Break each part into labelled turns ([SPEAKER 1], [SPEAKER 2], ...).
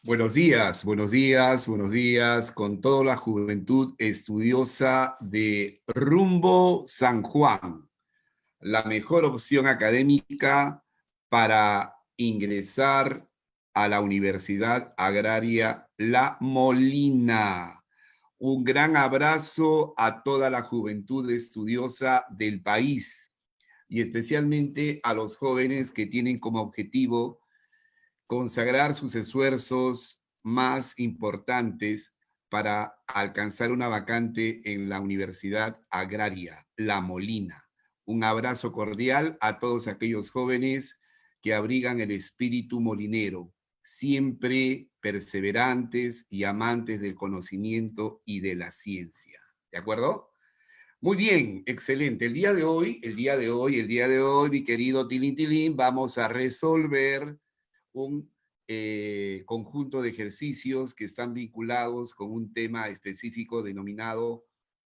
[SPEAKER 1] Buenos días, buenos días, buenos días con toda la juventud estudiosa de Rumbo San Juan, la mejor opción académica para ingresar a la Universidad Agraria La Molina. Un gran abrazo a toda la juventud estudiosa del país y especialmente a los jóvenes que tienen como objetivo consagrar sus esfuerzos más importantes para alcanzar una vacante en la Universidad Agraria, La Molina. Un abrazo cordial a todos aquellos jóvenes que abrigan el espíritu molinero, siempre perseverantes y amantes del conocimiento y de la ciencia. ¿De acuerdo? Muy bien, excelente. El día de hoy, mi querido Tilín Tilín, vamos a resolver un conjunto de ejercicios que están vinculados con un tema específico denominado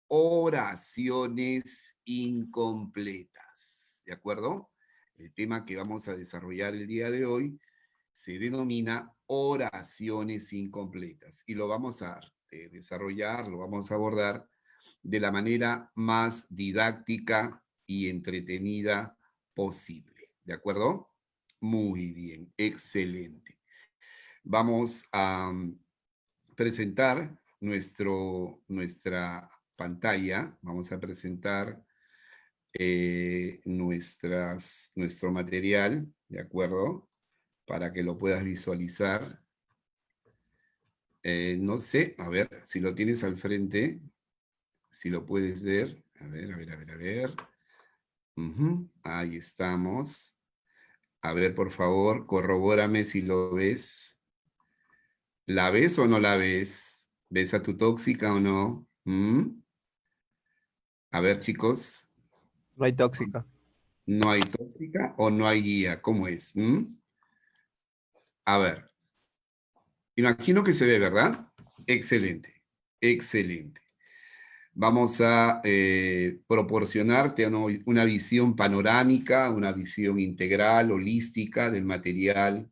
[SPEAKER 1] oraciones incompletas. ¿De acuerdo? El tema que vamos a desarrollar el día de hoy se denomina oraciones incompletas y lo vamos a desarrollar, lo vamos a abordar de la manera más didáctica y entretenida posible. ¿De acuerdo? Muy bien, excelente. Vamos a presentar nuestra pantalla, vamos a presentar nuestro material, ¿de acuerdo? Para que lo puedas visualizar. No sé, a ver, si lo tienes al frente, si lo puedes ver. A ver. Ahí estamos. A ver, por favor, corrobórame si lo ves. ¿La ves o no la ves? ¿Ves a tu tóxica o no? A ver, chicos.
[SPEAKER 2] No hay tóxica.
[SPEAKER 1] ¿No hay tóxica o no hay guía? ¿Cómo es? A ver. Imagino que se ve, ¿verdad? Excelente, excelente. Vamos a proporcionarte una visión panorámica, una visión integral, holística del material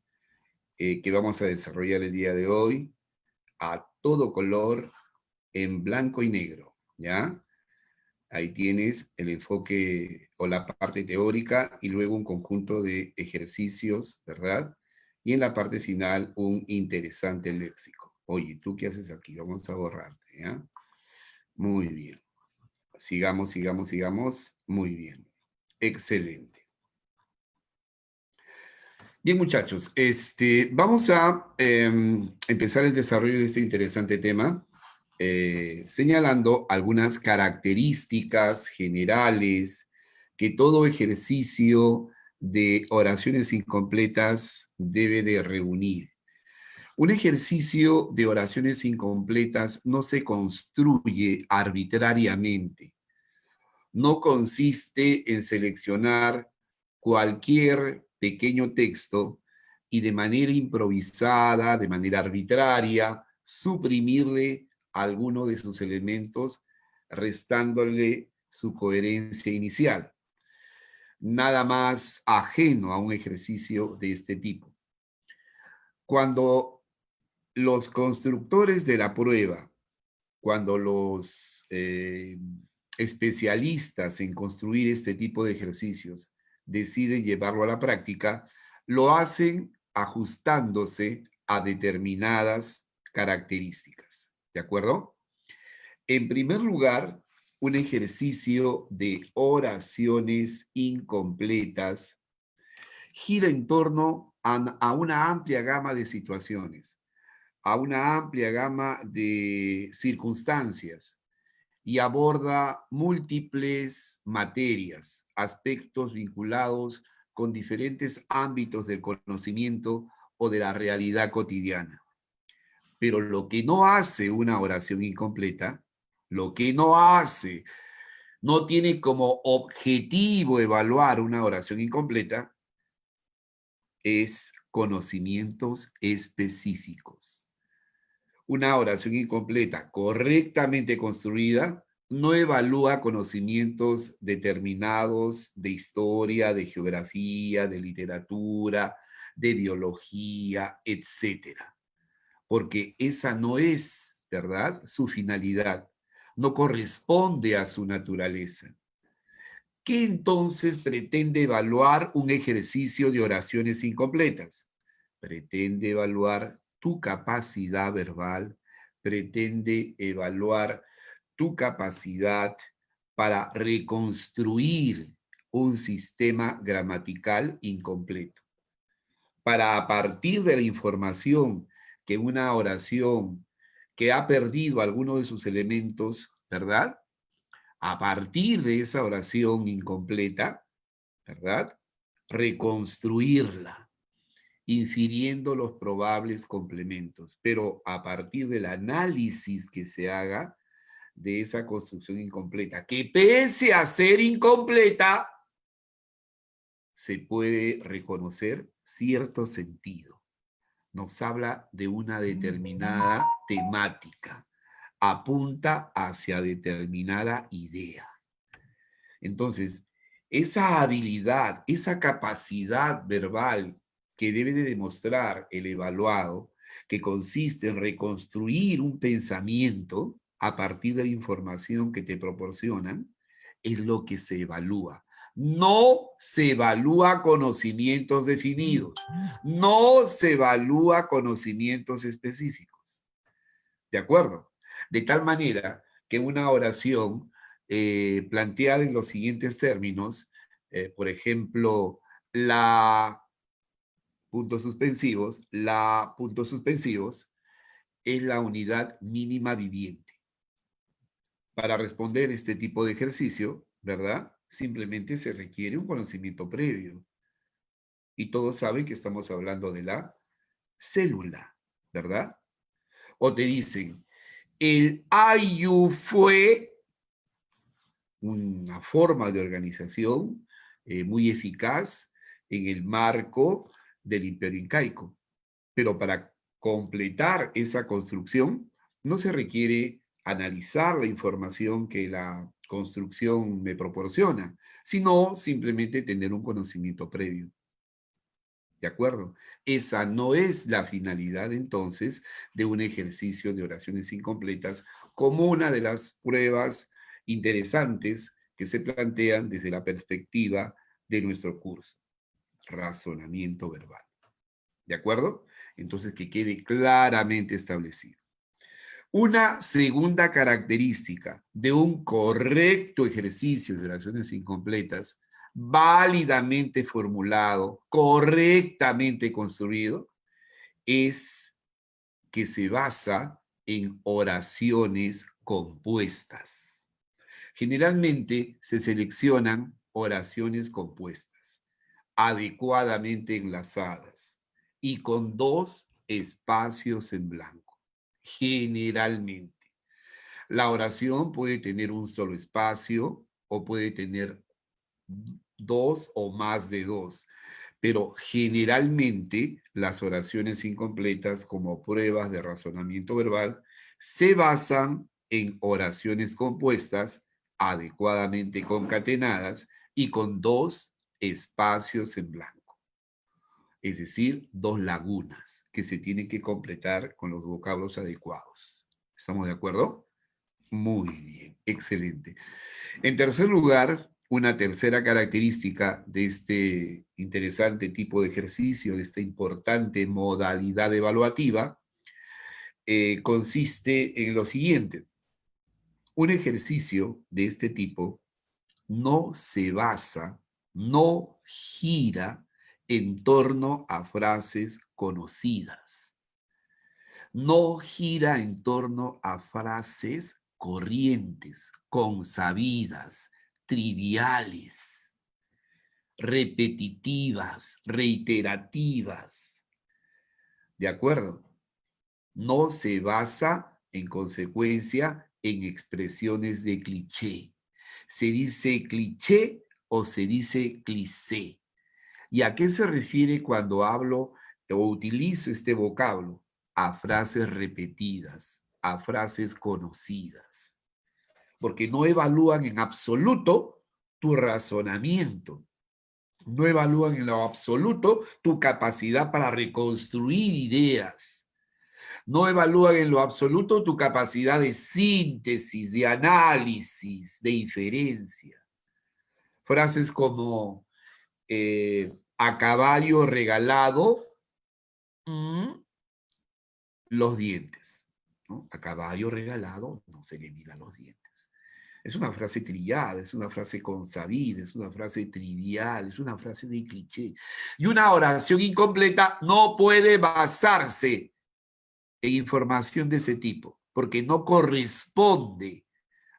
[SPEAKER 1] que vamos a desarrollar el día de hoy, a todo color, en blanco y negro, ¿ya? Ahí tienes el enfoque o la parte teórica y luego un conjunto de ejercicios, ¿verdad? Y en la parte final un interesante léxico. Oye, ¿tú qué haces aquí? Vamos a borrarte, ¿ya? Muy bien. Sigamos. Muy bien. Excelente. Bien, muchachos, vamos a empezar el desarrollo de este interesante tema, señalando algunas características generales que todo ejercicio de oraciones incompletas debe de reunir. Un ejercicio de oraciones incompletas no se construye arbitrariamente, no consiste en seleccionar cualquier pequeño texto y de manera improvisada, de manera arbitraria, suprimirle alguno de sus elementos, restándole su coherencia inicial. Nada más ajeno a un ejercicio de este tipo. Cuando los constructores de la prueba, cuando los especialistas en construir este tipo de ejercicios deciden llevarlo a la práctica, lo hacen ajustándose a determinadas características. ¿De acuerdo? En primer lugar, un ejercicio de oraciones incompletas gira en torno a una amplia gama de situaciones, a una amplia gama de circunstancias y aborda múltiples materias, aspectos vinculados con diferentes ámbitos del conocimiento o de la realidad cotidiana. Pero lo que no hace una oración incompleta, lo que no hace, no tiene como objetivo evaluar una oración incompleta, es conocimientos específicos. Una oración incompleta correctamente construida no evalúa conocimientos determinados de historia, de geografía, de literatura, de biología, etc. porque esa no es, ¿verdad?, su finalidad, no corresponde a su naturaleza. ¿Qué entonces pretende evaluar un ejercicio de oraciones incompletas? Pretende evaluar tu capacidad verbal, pretende evaluar tu capacidad para reconstruir un sistema gramatical incompleto, para a partir de la información que una oración que ha perdido alguno de sus elementos, ¿verdad? A partir de esa oración incompleta, ¿verdad? Reconstruirla, infiriendo los probables complementos, pero a partir del análisis que se haga de esa construcción incompleta, que pese a ser incompleta, se puede reconocer cierto sentido. Nos habla de una determinada temática, apunta hacia determinada idea. Entonces, esa habilidad, esa capacidad verbal que debe de demostrar el evaluado, que consiste en reconstruir un pensamiento a partir de la información que te proporcionan, es lo que se evalúa. No se evalúa conocimientos definidos, no se evalúa conocimientos específicos. ¿De acuerdo? De tal manera que una oración planteada en los siguientes términos, por ejemplo, puntos suspensivos, es la unidad mínima viviente. Para responder este tipo de ejercicio, ¿verdad? Simplemente se requiere un conocimiento previo. Y todos saben que estamos hablando de la célula, ¿verdad? O te dicen, el Ayu fue una forma de organización muy eficaz en el marco del Imperio Incaico. Pero para completar esa construcción no se requiere analizar la información que la construcción me proporciona, sino simplemente tener un conocimiento previo. ¿De acuerdo? Esa no es la finalidad entonces de un ejercicio de oraciones incompletas como una de las pruebas interesantes que se plantean desde la perspectiva de nuestro curso, razonamiento verbal. ¿De acuerdo? Entonces, que quede claramente establecido. Una segunda característica de un correcto ejercicio de oraciones incompletas, válidamente formulado, correctamente construido, es que se basa en oraciones compuestas. Generalmente se seleccionan oraciones compuestas, adecuadamente enlazadas y con dos espacios en blanco. Generalmente. La oración puede tener un solo espacio o puede tener dos o más de dos, pero generalmente las oraciones incompletas como pruebas de razonamiento verbal se basan en oraciones compuestas adecuadamente concatenadas y con dos espacios en blanco, es decir, dos lagunas que se tienen que completar con los vocablos adecuados. ¿Estamos de acuerdo? Muy bien, excelente. En tercer lugar, una tercera característica de este interesante tipo de ejercicio, de esta importante modalidad evaluativa, consiste en lo siguiente. Un ejercicio de este tipo no se basa, no gira en torno a frases conocidas. No gira en torno a frases corrientes, consabidas, triviales, repetitivas, reiterativas. ¿De acuerdo? No se basa, en consecuencia, en expresiones de cliché. ¿Se dice cliché o se dice cliché? ¿Y a qué se refiere cuando hablo o utilizo este vocablo? A frases repetidas, a frases conocidas. Porque no evalúan en absoluto tu razonamiento. No evalúan en lo absoluto tu capacidad para reconstruir ideas. No evalúan en lo absoluto tu capacidad de síntesis, de análisis, de inferencia. Frases como a caballo regalado, los dientes, ¿no? A caballo regalado no se le mira los dientes. Es una frase trillada, es una frase consabida, es una frase trivial, es una frase de cliché. Y una oración incompleta no puede basarse en información de ese tipo, porque no corresponde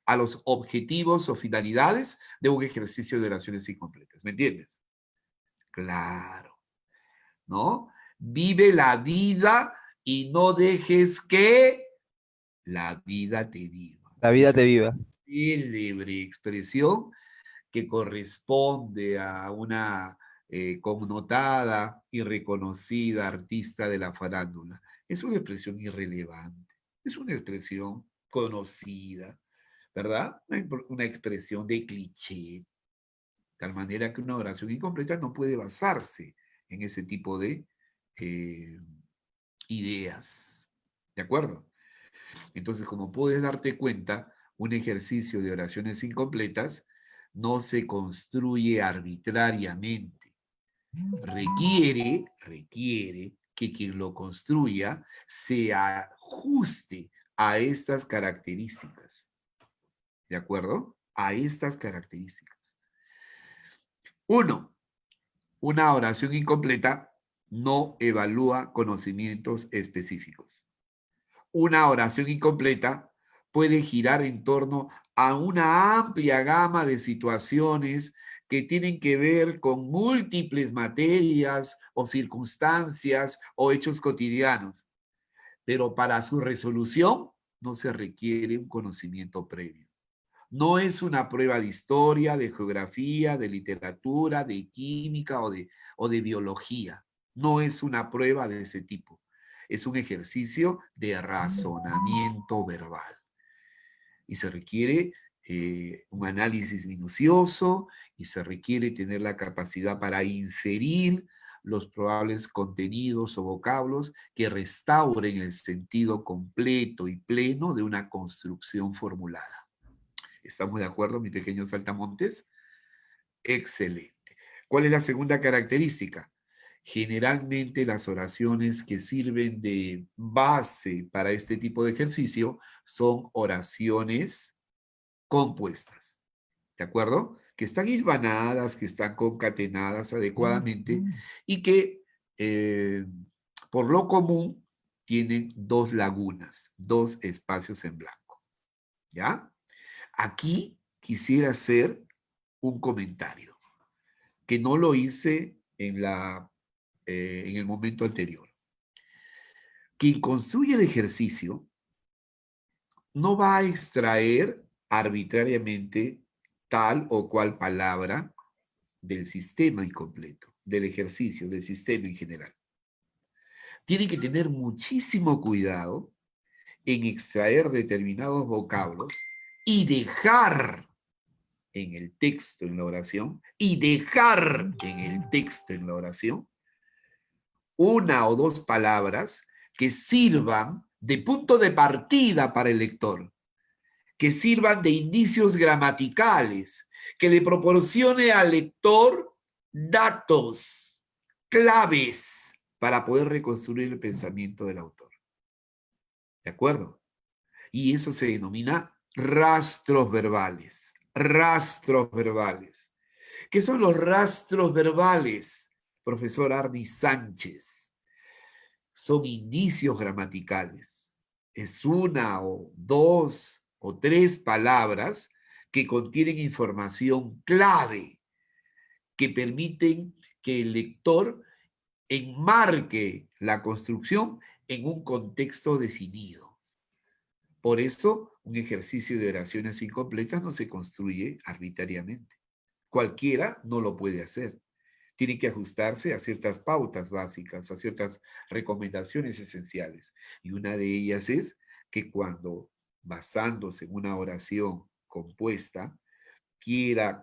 [SPEAKER 1] a los objetivos o finalidades de un ejercicio de oraciones incompletas. ¿Me entiendes? Claro, ¿no? Vive la vida y no dejes que la vida te viva.
[SPEAKER 2] La vida
[SPEAKER 1] Esa
[SPEAKER 2] te viva.
[SPEAKER 1] célebre expresión que corresponde a una connotada y reconocida artista de la farándula. Es una expresión irrelevante, es una expresión conocida, ¿verdad? Una expresión de cliché, tal manera que una oración incompleta no puede basarse en ese tipo de eh, ideas. ¿De acuerdo? Entonces, como puedes darte cuenta, un ejercicio de oraciones incompletas no se construye arbitrariamente. Requiere que quien lo construya se ajuste a estas características. ¿De acuerdo? A estas características. Uno, una oración incompleta no evalúa conocimientos específicos. Una oración incompleta puede girar en torno a una amplia gama de situaciones que tienen que ver con múltiples materias o circunstancias o hechos cotidianos, pero para su resolución no se requiere un conocimiento previo. No es una prueba de historia, de geografía, de literatura, de química o de biología. No es una prueba de ese tipo. Es un ejercicio de razonamiento verbal. Y se requiere un análisis minucioso y se requiere tener la capacidad para inferir los probables contenidos o vocablos que restauren el sentido completo y pleno de una construcción formulada. ¿Estamos de acuerdo, mis pequeños saltamontes? Excelente. ¿Cuál es la segunda característica? Generalmente las oraciones que sirven de base para este tipo de ejercicio son oraciones compuestas. ¿De acuerdo? Que están hilvanadas, que están concatenadas adecuadamente y que por lo común tienen dos lagunas, dos espacios en blanco. ¿Ya? Aquí quisiera hacer un comentario que no lo hice en el momento anterior. Quien construye el ejercicio no va a extraer arbitrariamente tal o cual palabra del sistema incompleto, del ejercicio, del sistema en general. Tiene que tener muchísimo cuidado en extraer determinados vocablos y dejar en el texto, en la oración, y dejar en el texto, en la oración, una o dos palabras que sirvan de punto de partida para el lector, que sirvan de indicios gramaticales, que le proporcione al lector datos, claves, para poder reconstruir el pensamiento del autor. ¿De acuerdo? Y eso se denomina rastros verbales. Rastros verbales. ¿Qué son los rastros verbales, profesor Arni Sánchez? Son indicios gramaticales. Es una o dos o tres palabras que contienen información clave que permiten que el lector enmarque la construcción en un contexto definido. Por eso, un ejercicio de oraciones incompletas no se construye arbitrariamente. Cualquiera no lo puede hacer. Tiene que ajustarse a ciertas pautas básicas, a ciertas recomendaciones esenciales. Y una de ellas es que cuando, basándose en una oración compuesta, quiera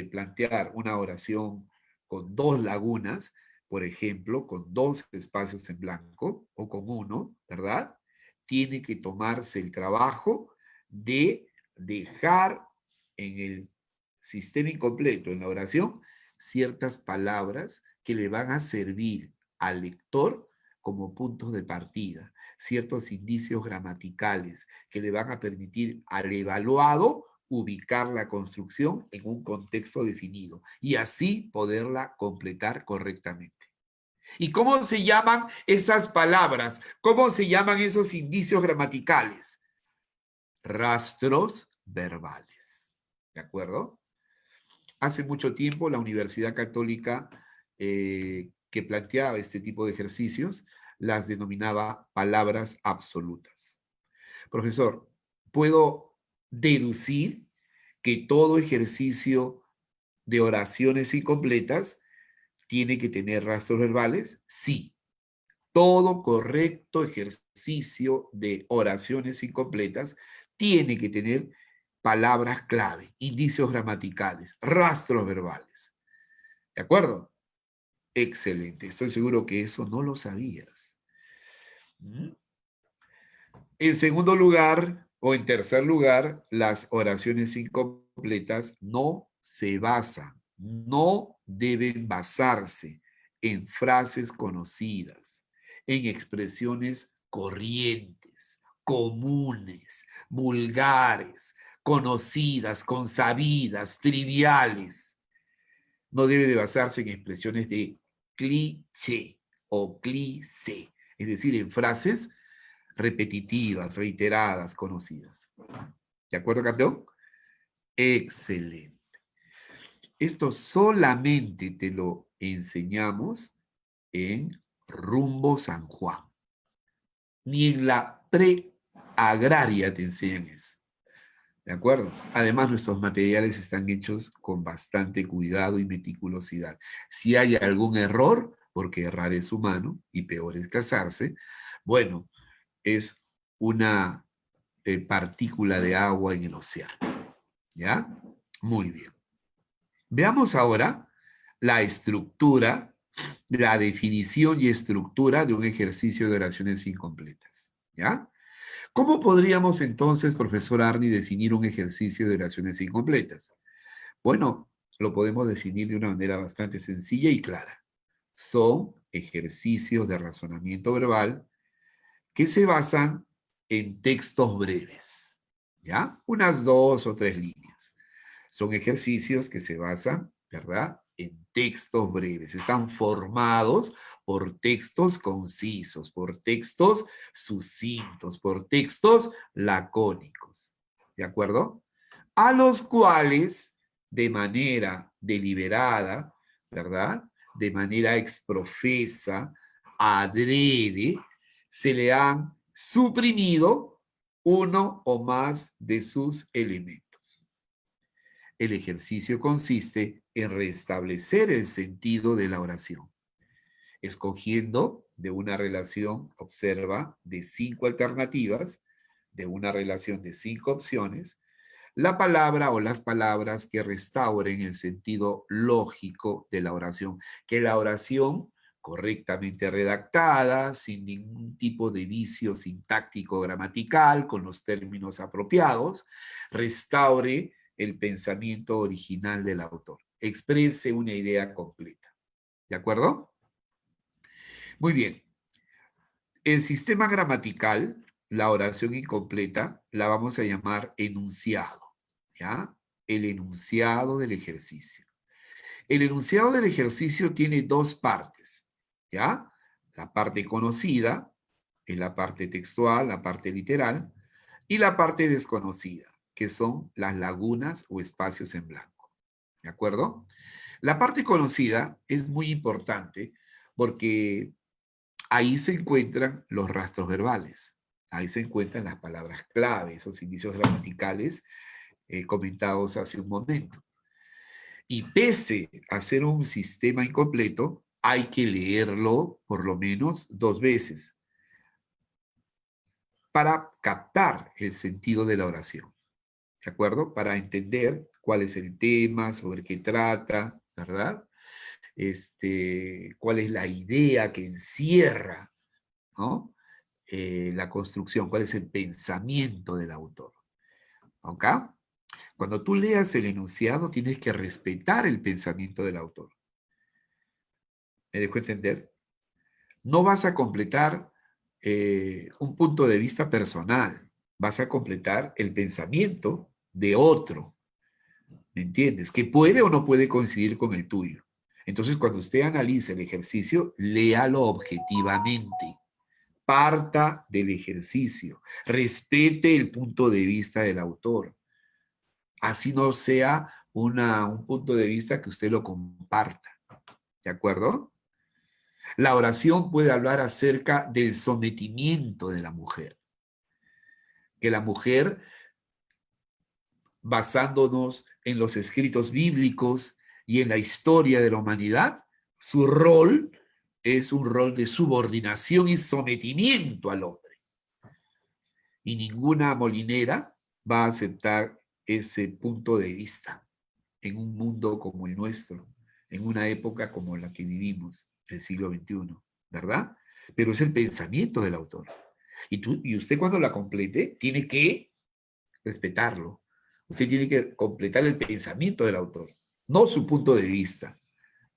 [SPEAKER 1] plantear una oración con dos lagunas, por ejemplo, con dos espacios en blanco o con uno, ¿verdad? tiene que tomarse el trabajo de dejar en el sistema incompleto, en la oración, ciertas palabras que le van a servir al lector como puntos de partida, ciertos indicios gramaticales que le van a permitir al evaluado ubicar la construcción en un contexto definido y así poderla completar correctamente. ¿Y cómo se llaman esas palabras? ¿Cómo se llaman esos indicios gramaticales? Rastros verbales. ¿De acuerdo? Hace mucho tiempo la Universidad Católica que planteaba este tipo de ejercicios las denominaba palabras absolutas. Profesor, ¿puedo deducir que todo ejercicio de oraciones incompletas tiene que tener rastros verbales? Sí. Todo correcto ejercicio de oraciones incompletas tiene que tener palabras clave, indicios gramaticales, rastros verbales. ¿De acuerdo? Excelente. Estoy seguro que eso no lo sabías. En segundo lugar, o en tercer lugar, las oraciones incompletas no se basan, no deben basarse en frases conocidas, en expresiones corrientes, comunes, vulgares, conocidas, consabidas, triviales. No debe de basarse en expresiones de cliché o cliché, es decir, en frases repetitivas, reiteradas, conocidas. ¿De acuerdo, campeón? Excelente. Esto solamente te lo enseñamos en Rumbo San Juan. Ni en la preagraria te enseñan eso. ¿De acuerdo? Además, nuestros materiales están hechos con bastante cuidado y meticulosidad. Si hay algún error, porque errar es humano y peor es casarse, bueno, es una partícula de agua en el océano. ¿Ya? Muy bien. Veamos ahora la estructura, la definición y estructura de un ejercicio de oraciones incompletas. ¿Ya? ¿Cómo podríamos entonces, profesor Arni, definir un ejercicio de oraciones incompletas? Bueno, lo podemos definir de una manera bastante sencilla y clara. Son ejercicios de razonamiento verbal que se basan en textos breves, ¿ya? Unas 2 o 3 líneas. Son ejercicios que se basan, ¿verdad?, en textos breves. Están formados por textos concisos, por textos sucintos, por textos lacónicos, ¿de acuerdo? A los cuales, de manera deliberada, ¿verdad?, de manera exprofesa, adrede, se le han suprimido uno o más de sus elementos. El ejercicio consiste en restablecer el sentido de la oración, escogiendo de una relación, observa, de 5 alternativas, de una relación de 5 opciones, la palabra o las palabras que restauren el sentido lógico de la oración, que la oración correctamente redactada, sin ningún tipo de vicio sintáctico gramatical, con los términos apropiados, restaure el pensamiento original del autor, exprese una idea completa. ¿De acuerdo? Muy bien. El sistema gramatical, la oración incompleta, la vamos a llamar enunciado, ¿ya? El enunciado del ejercicio. El enunciado del ejercicio tiene 2 partes, ¿ya? La parte conocida, es la parte textual, la parte literal, y la parte desconocida, que son las lagunas o espacios en blanco, ¿de acuerdo? La parte conocida es muy importante porque ahí se encuentran los rastros verbales, ahí se encuentran las palabras clave, esos indicios gramaticales comentados hace un momento. Y pese a ser un sistema incompleto, hay que leerlo por lo menos 2 veces para captar el sentido de la oración, ¿de acuerdo? Para entender cuál es el tema, sobre qué trata, ¿verdad? Cuál es la idea que encierra, ¿no?, la construcción, cuál es el pensamiento del autor. ¿Ok? Cuando tú leas el enunciado, tienes que respetar el pensamiento del autor. ¿Me dejo entender? No vas a completar un punto de vista personal, vas a completar el pensamiento de otro, ¿me entiendes? Que puede o no puede coincidir con el tuyo. Entonces, cuando usted analice el ejercicio, léalo objetivamente. Parta del ejercicio. Respete el punto de vista del autor. Así no sea un punto de vista que usted lo comparta. ¿De acuerdo? La oración puede hablar acerca del sometimiento de la mujer. Que la mujer, basándonos en los escritos bíblicos y en la historia de la humanidad, su rol es un rol de subordinación y sometimiento al hombre. Y ninguna molinera va a aceptar ese punto de vista en un mundo como el nuestro, en una época como la que vivimos, el siglo XXI, ¿verdad? Pero es el pensamiento del autor. Y usted cuando la complete tiene que respetarlo. Usted tiene que completar el pensamiento del autor, no su punto de vista.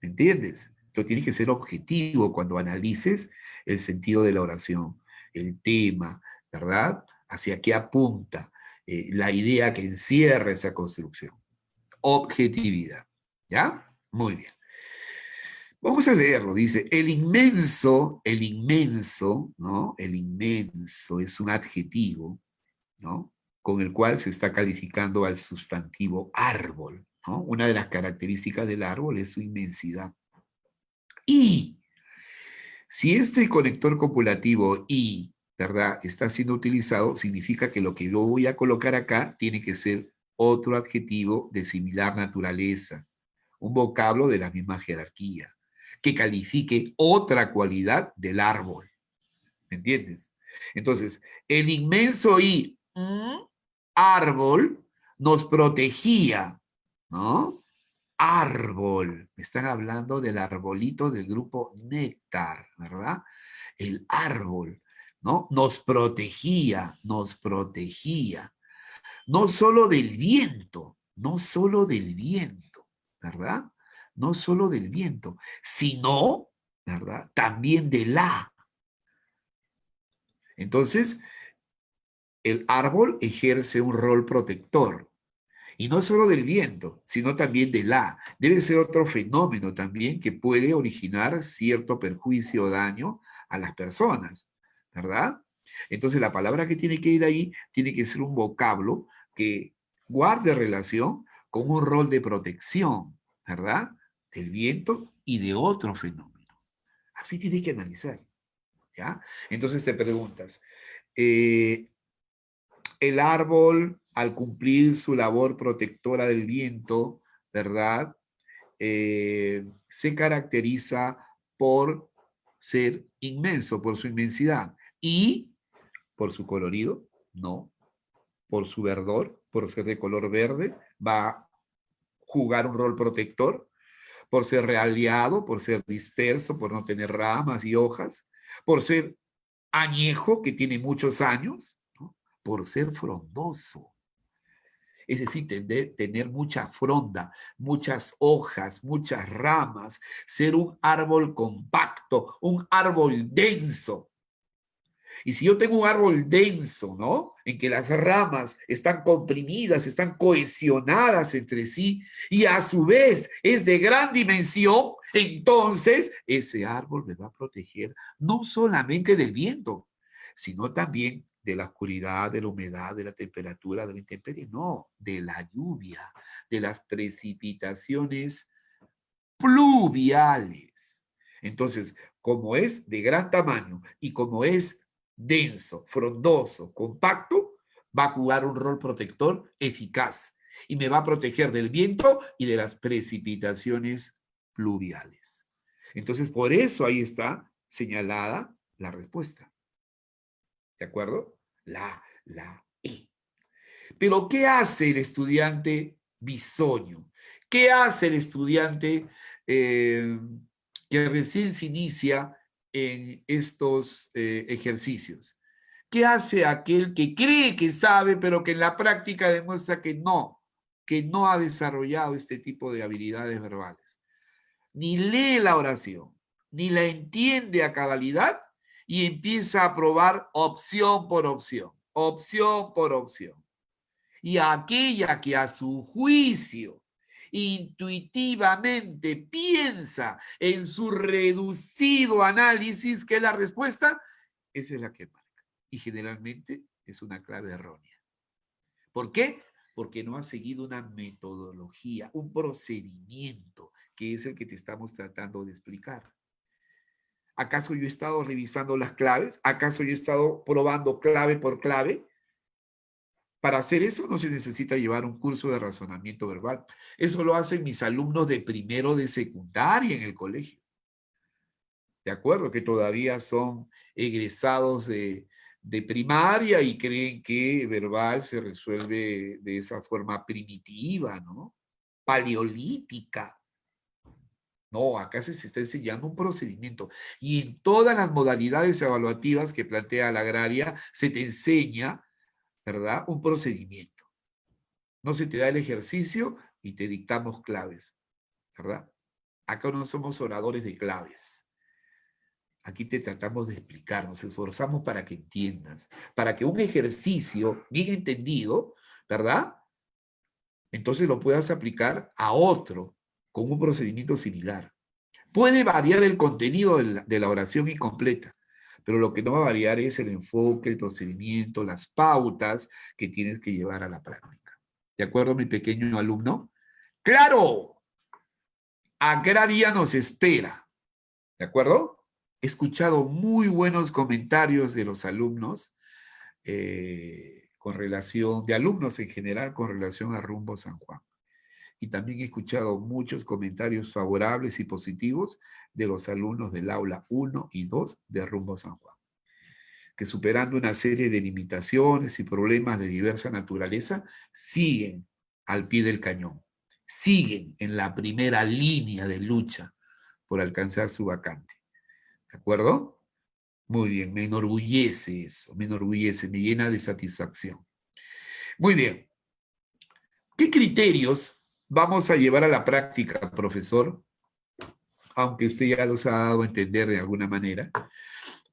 [SPEAKER 1] ¿Me entiendes? Entonces tiene que ser objetivo cuando analices el sentido de la oración, el tema, ¿verdad? Hacia qué apunta, la idea que encierra esa construcción. Objetividad. ¿Ya? Muy bien. Vamos a leerlo. Dice, el inmenso, ¿no? El inmenso es un adjetivo, ¿no? Con el cual se está calificando al sustantivo árbol, ¿no? Una de las características del árbol es su inmensidad. Y si este conector copulativo y, ¿verdad?, está siendo utilizado, significa que lo que yo voy a colocar acá tiene que ser otro adjetivo de similar naturaleza, un vocablo de la misma jerarquía, que califique otra cualidad del árbol. ¿Me entiendes? Entonces, el inmenso y árbol nos protegía, ¿no? Árbol. Me están hablando del arbolito del grupo Néctar, ¿verdad? El árbol, ¿no? Nos protegía, nos protegía. No solo del viento, no solo del viento, ¿verdad? No solo del viento, sino, ¿verdad? También de la. Entonces, el árbol ejerce un rol protector. Y no solo del viento, sino también de la. Debe ser otro fenómeno también que puede originar cierto perjuicio o daño a las personas, ¿verdad? Entonces la palabra que tiene que ir ahí tiene que ser un vocablo que guarde relación con un rol de protección, ¿verdad? Del viento y de otro fenómeno. Así tienes que analizar, ¿ya? Entonces te preguntas, eh, el árbol, al cumplir su labor protectora del viento, ¿verdad? Se caracteriza por ser inmenso, por su inmensidad. Y por su colorido, no. Por su verdor, por ser de color verde, va a jugar un rol protector. Por ser realiado, por ser disperso, por no tener ramas y hojas. Por ser añejo, que tiene muchos años, ¿no? Por ser frondoso. Es decir, tener mucha fronda, muchas hojas, muchas ramas, ser un árbol compacto, un árbol denso. Y si yo tengo un árbol denso, ¿no? En que las ramas están comprimidas, están cohesionadas entre sí, y a su vez es de gran dimensión, entonces ese árbol me va a proteger no solamente del viento, sino también de la oscuridad, de la humedad, de la temperatura, de la intemperie, no, de la lluvia, de las precipitaciones pluviales. Entonces, como es de gran tamaño y como es denso, frondoso, compacto, va a jugar un rol protector eficaz y me va a proteger del viento y de las precipitaciones pluviales. Entonces, por eso ahí está señalada la respuesta. ¿De acuerdo? La E. Pero, ¿qué hace el estudiante bisoño? ¿Qué hace el estudiante que recién se inicia en estos ejercicios? ¿Qué hace aquel que cree que sabe, pero que en la práctica demuestra que no ha desarrollado este tipo de habilidades verbales? Ni lee la oración, ni la entiende a cabalidad y empieza a probar opción por opción, opción por opción. Y aquella que a su juicio intuitivamente piensa en su reducido análisis, que es la respuesta, esa es la que marca. Y generalmente es una clave errónea. ¿Por qué? Porque no ha seguido una metodología, un procedimiento, que es el que te estamos tratando de explicar. ¿Acaso yo he estado revisando las claves? ¿Acaso yo he estado probando clave por clave? Para hacer eso no se necesita llevar un curso de razonamiento verbal. Eso lo hacen mis alumnos de primero de secundaria en el colegio. ¿De acuerdo? Que todavía son egresados de primaria y creen que verbal se resuelve de esa forma primitiva, ¿no? Paleolítica. No, acá se está enseñando un procedimiento. Y en todas las modalidades evaluativas que plantea la agraria, se te enseña, ¿verdad? Un procedimiento. No se te da el ejercicio y te dictamos claves, ¿verdad? Acá no somos oradores de claves. Aquí te tratamos de explicar, nos esforzamos para que entiendas, para que un ejercicio bien entendido, ¿verdad? Entonces lo puedas aplicar a otro con un procedimiento similar. Puede variar el contenido de la oración incompleta, pero lo que no va a variar es el enfoque, el procedimiento, las pautas que tienes que llevar a la práctica. ¿De acuerdo, mi pequeño alumno? ¡Claro! Agraria nos espera. ¿De acuerdo? He escuchado muy buenos comentarios de los alumnos con relación, de alumnos en general, con relación a Rumbo San Juan. Y también he escuchado muchos comentarios favorables y positivos de los alumnos del aula 1 y 2 de Rumbo San Juan, que superando una serie de limitaciones y problemas de diversa naturaleza, siguen al pie del cañón, siguen en la primera línea de lucha por alcanzar su vacante. ¿De acuerdo? Muy bien, me enorgullece eso, me enorgullece, me llena de satisfacción. Muy bien. ¿Qué criterios vamos a llevar a la práctica, profesor? Aunque usted ya los ha dado a entender de alguna manera,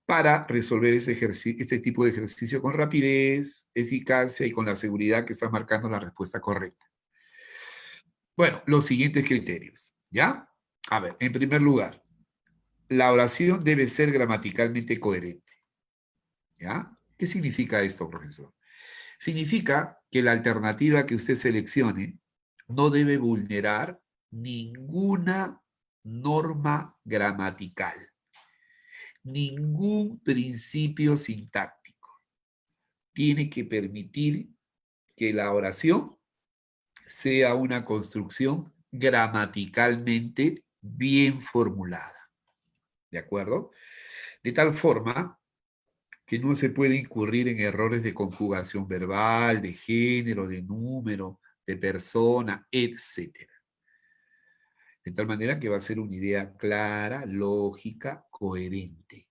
[SPEAKER 1] para resolver este tipo de ejercicio con rapidez, eficacia y con la seguridad que está marcando la respuesta correcta. Bueno, los siguientes criterios, ¿ya? A ver, en primer lugar, la oración debe ser gramaticalmente coherente, ¿ya? ¿Qué significa esto, profesor? Significa que la alternativa que usted seleccione no debe vulnerar ninguna norma gramatical, ningún principio sintáctico. Tiene que permitir que la oración sea una construcción gramaticalmente bien formulada. ¿De acuerdo? De tal forma que no se puede incurrir en errores de conjugación verbal, de género, de número, de persona, etc. De tal manera que va a ser una idea clara, lógica, coherente.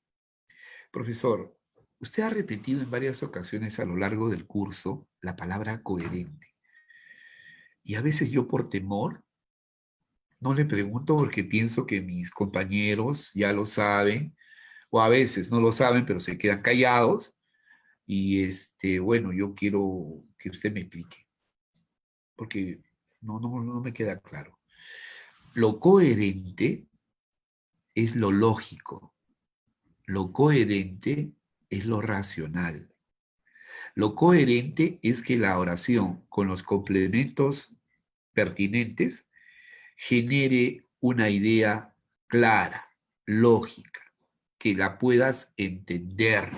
[SPEAKER 1] Profesor, usted ha repetido en varias ocasiones a lo largo del curso la palabra coherente. Y a veces yo por temor no le pregunto porque pienso que mis compañeros ya lo saben, o a veces no lo saben, pero se quedan callados. Y bueno, yo quiero que usted me explique, porque no me queda claro. Lo coherente es lo lógico, lo coherente es lo racional. Lo coherente es que la oración con los complementos pertinentes genere una idea clara, lógica, que la puedas entender,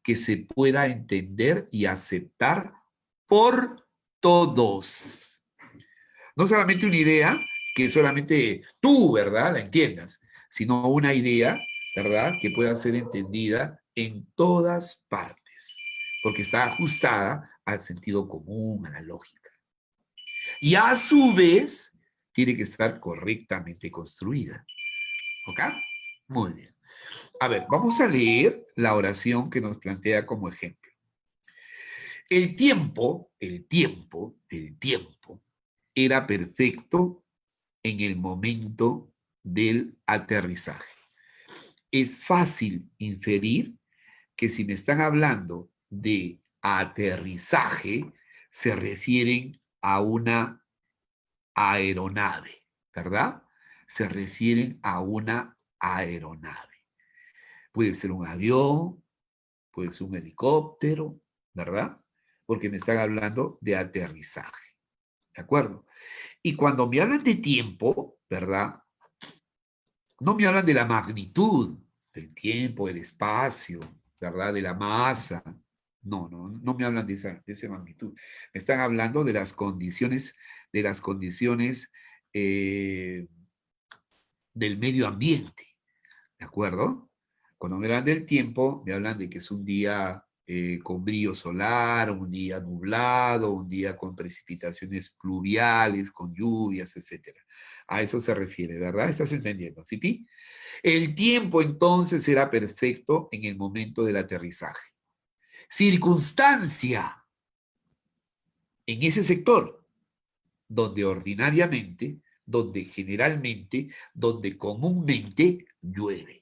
[SPEAKER 1] que se pueda entender y aceptar por todos. No solamente una idea que solamente tú, ¿verdad?, la entiendas, sino una idea, ¿verdad?, que pueda ser entendida en todas partes, porque está ajustada al sentido común, a la lógica. Y a su vez, tiene que estar correctamente construida. ¿Ok? Muy bien. A ver, vamos a leer la oración que nos plantea como ejemplo. El tiempo era perfecto en el momento del aterrizaje. Es fácil inferir que si me están hablando de aterrizaje, se refieren a una aeronave, ¿verdad? Se refieren a una aeronave. Puede ser un avión, puede ser un helicóptero, ¿verdad? Porque me están hablando de aterrizaje, ¿de acuerdo? Y cuando me hablan de tiempo, ¿verdad? No me hablan de la magnitud del tiempo, del espacio, ¿verdad? De la masa. No me hablan de esa magnitud. Me están hablando de las condiciones eh, del medio ambiente, ¿de acuerdo? Cuando me hablan del tiempo, me hablan de que es un día con brillo solar, un día nublado, un día con precipitaciones pluviales, con lluvias, etcétera. A eso se refiere, ¿verdad? ¿Estás entendiendo, ¿sí? El tiempo entonces era perfecto en el momento del aterrizaje. Circunstancia en ese sector, donde ordinariamente, donde generalmente, donde comúnmente llueve.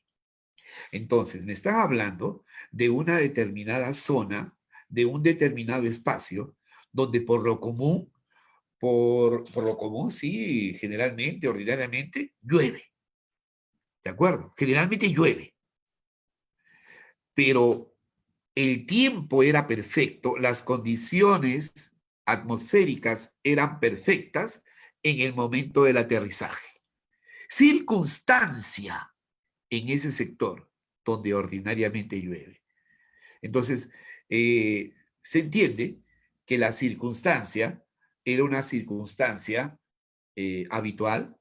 [SPEAKER 1] Entonces, me están hablando de una determinada zona, de un determinado espacio, donde por lo común, sí, generalmente, ordinariamente, llueve. ¿De acuerdo? Generalmente llueve. Pero el tiempo era perfecto, las condiciones atmosféricas eran perfectas en el momento del aterrizaje. Circunstancia en ese sector donde ordinariamente llueve. Entonces, se entiende que la circunstancia era una circunstancia habitual,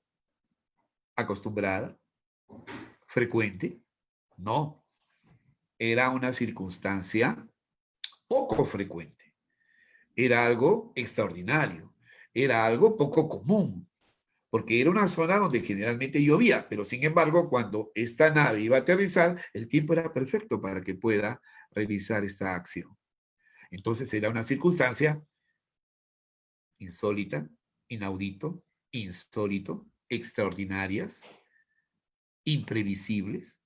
[SPEAKER 1] acostumbrada, frecuente. No, era una circunstancia poco frecuente. Era algo extraordinario, era algo poco común, porque era una zona donde generalmente llovía, pero sin embargo, cuando esta nave iba a aterrizar, el tiempo era perfecto para que pueda realizar esta acción. Entonces era una circunstancia insólita, inaudito, insólito, extraordinarias, imprevisibles.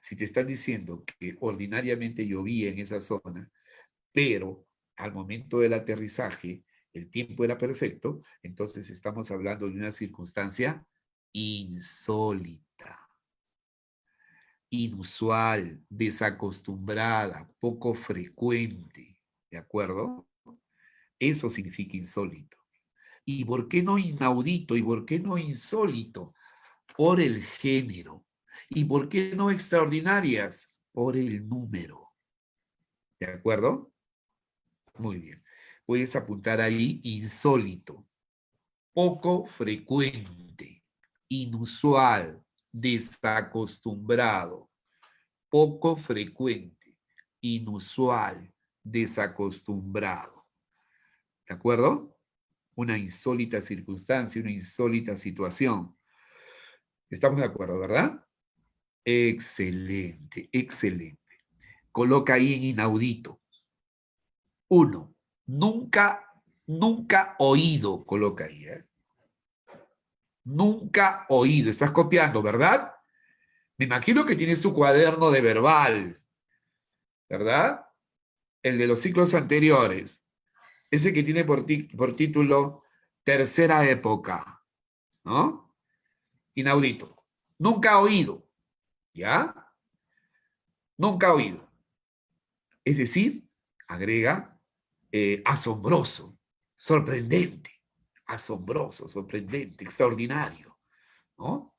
[SPEAKER 1] Si te están diciendo que ordinariamente llovía en esa zona, pero al momento del aterrizaje el tiempo era perfecto, entonces estamos hablando de una circunstancia insólita, inusual, desacostumbrada, poco frecuente, ¿de acuerdo? Eso significa insólito. ¿Y por qué no inaudito? ¿Y por qué no insólito? Por el género. ¿Y por qué no extraordinarias? Por el número. ¿De acuerdo? Muy bien. Puedes apuntar ahí insólito, poco frecuente, inusual, desacostumbrado, poco frecuente, inusual, desacostumbrado. ¿De acuerdo? Una insólita circunstancia, una insólita situación. ¿Estamos de acuerdo, verdad? Excelente, excelente. Coloca ahí en inaudito. 1. Nunca oído, coloca ahí, ¿eh? Nunca oído. Estás copiando, ¿verdad? Me imagino que tienes tu cuaderno de verbal, ¿verdad? El de los ciclos anteriores. Ese que tiene por título Tercera Época, ¿no? Inaudito. Nunca oído, ¿ya? Nunca oído. Es decir, agrega asombroso, sorprendente, asombroso, sorprendente, extraordinario, ¿no?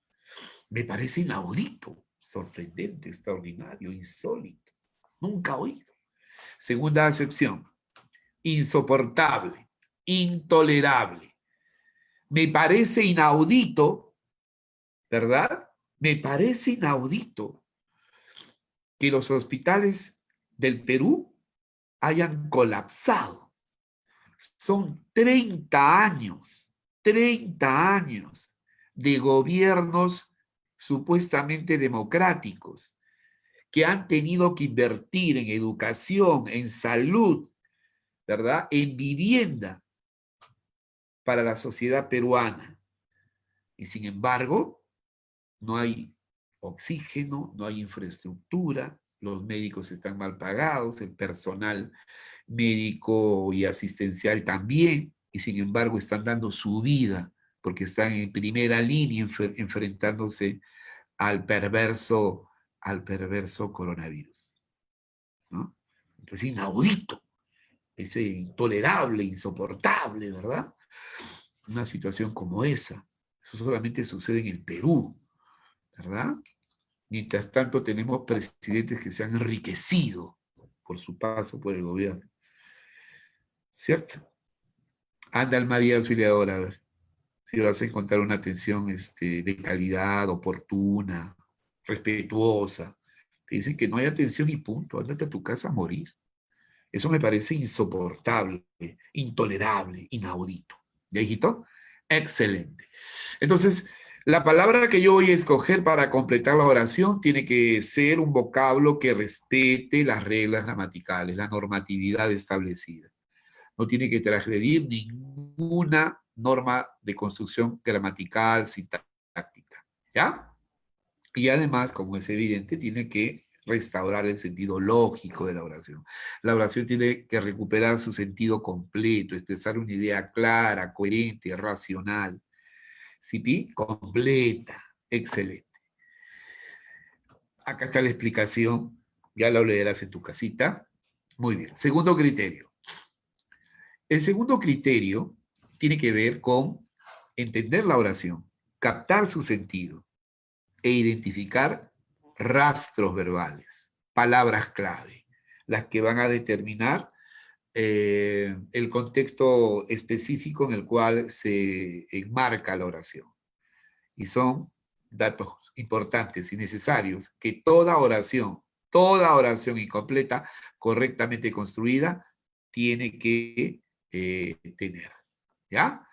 [SPEAKER 1] Me parece inaudito, sorprendente, extraordinario, insólito, nunca oído. Segunda acepción, insoportable, intolerable. Me parece inaudito, ¿verdad? Me parece inaudito que los hospitales del Perú hayan colapsado. Son 30 años de gobiernos supuestamente democráticos, que han tenido que invertir en educación, en salud, ¿verdad? En vivienda para la sociedad peruana. Y sin embargo, no hay oxígeno, no hay infraestructura, los médicos están mal pagados, el personal médico y asistencial también, y sin embargo están dando su vida porque están en primera línea enfrentándose al perverso coronavirus, ¿no? Es inaudito, es intolerable, insoportable, ¿verdad? Una situación como esa. Eso solamente sucede en el Perú, ¿verdad? Mientras tanto tenemos presidentes que se han enriquecido por su paso por el gobierno. ¿Cierto? Anda al María Auxiliadora, a ver si vas a encontrar una atención de calidad, oportuna, respetuosa. Te dicen que no hay atención y punto, ándate a tu casa a morir. Eso me parece insoportable, intolerable, inaudito. ¿Ya, hijito? Excelente. Entonces, la palabra que yo voy a escoger para completar la oración tiene que ser un vocablo que respete las reglas gramaticales, la normatividad establecida. No tiene que transgredir ninguna norma de construcción gramatical, sintáctica. ¿Ya? Y además, como es evidente, tiene que restaurar el sentido lógico de la oración. La oración tiene que recuperar su sentido completo, expresar una idea clara, coherente, racional. ¿Sí? Completa. Excelente. Acá está la explicación. Ya la leerás en tu casita. Muy bien. Segundo criterio. El segundo criterio tiene que ver con entender la oración, captar su sentido e identificar rastros verbales, palabras clave, las que van a determinar el contexto específico en el cual se enmarca la oración. Y son datos importantes y necesarios que toda oración incompleta, correctamente construida, tiene que tener. ¿Ya?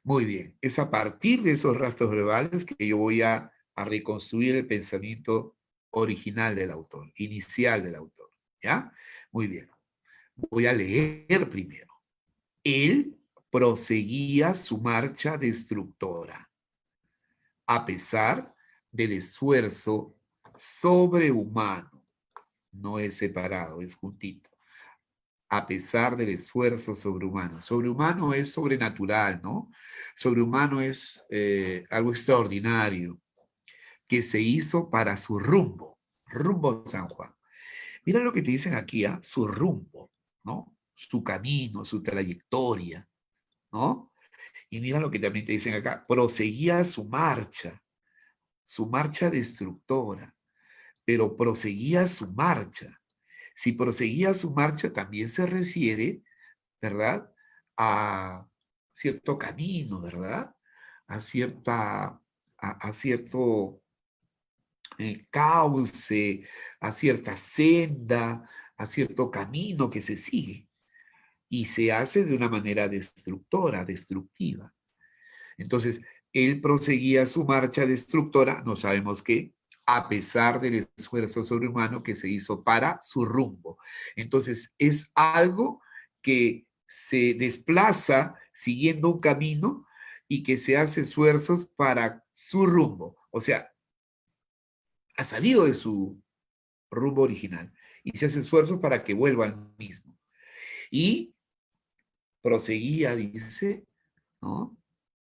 [SPEAKER 1] Muy bien. Es a partir de esos rastros verbales que yo voy a reconstruir el pensamiento original del autor, inicial del autor. ¿Ya? Muy bien. Voy a leer primero. Él proseguía su marcha destructora, a pesar del esfuerzo sobrehumano. No es separado, es juntito. A pesar del esfuerzo sobrehumano. Sobrehumano es sobrenatural, ¿no? Sobrehumano es algo extraordinario que se hizo para su rumbo, rumbo San Juan. Mira lo que te dicen aquí, ¿eh? Su rumbo, ¿no? Su camino, su trayectoria, ¿no? Y mira lo que también te dicen acá, proseguía su marcha destructora, pero proseguía su marcha. Si proseguía su marcha, también se refiere, ¿verdad? A cierto camino, ¿verdad? A cierto cauce, a cierta senda, a cierto camino que se sigue. Y se hace de una manera destructora, destructiva. Entonces, él proseguía su marcha destructora, no sabemos qué, a pesar del esfuerzo sobrehumano que se hizo para su rumbo. Entonces, es algo que se desplaza siguiendo un camino y que se hace esfuerzos para su rumbo. O sea, ha salido de su rumbo original y se hace esfuerzos para que vuelva al mismo. Y proseguía, dice, ¿no?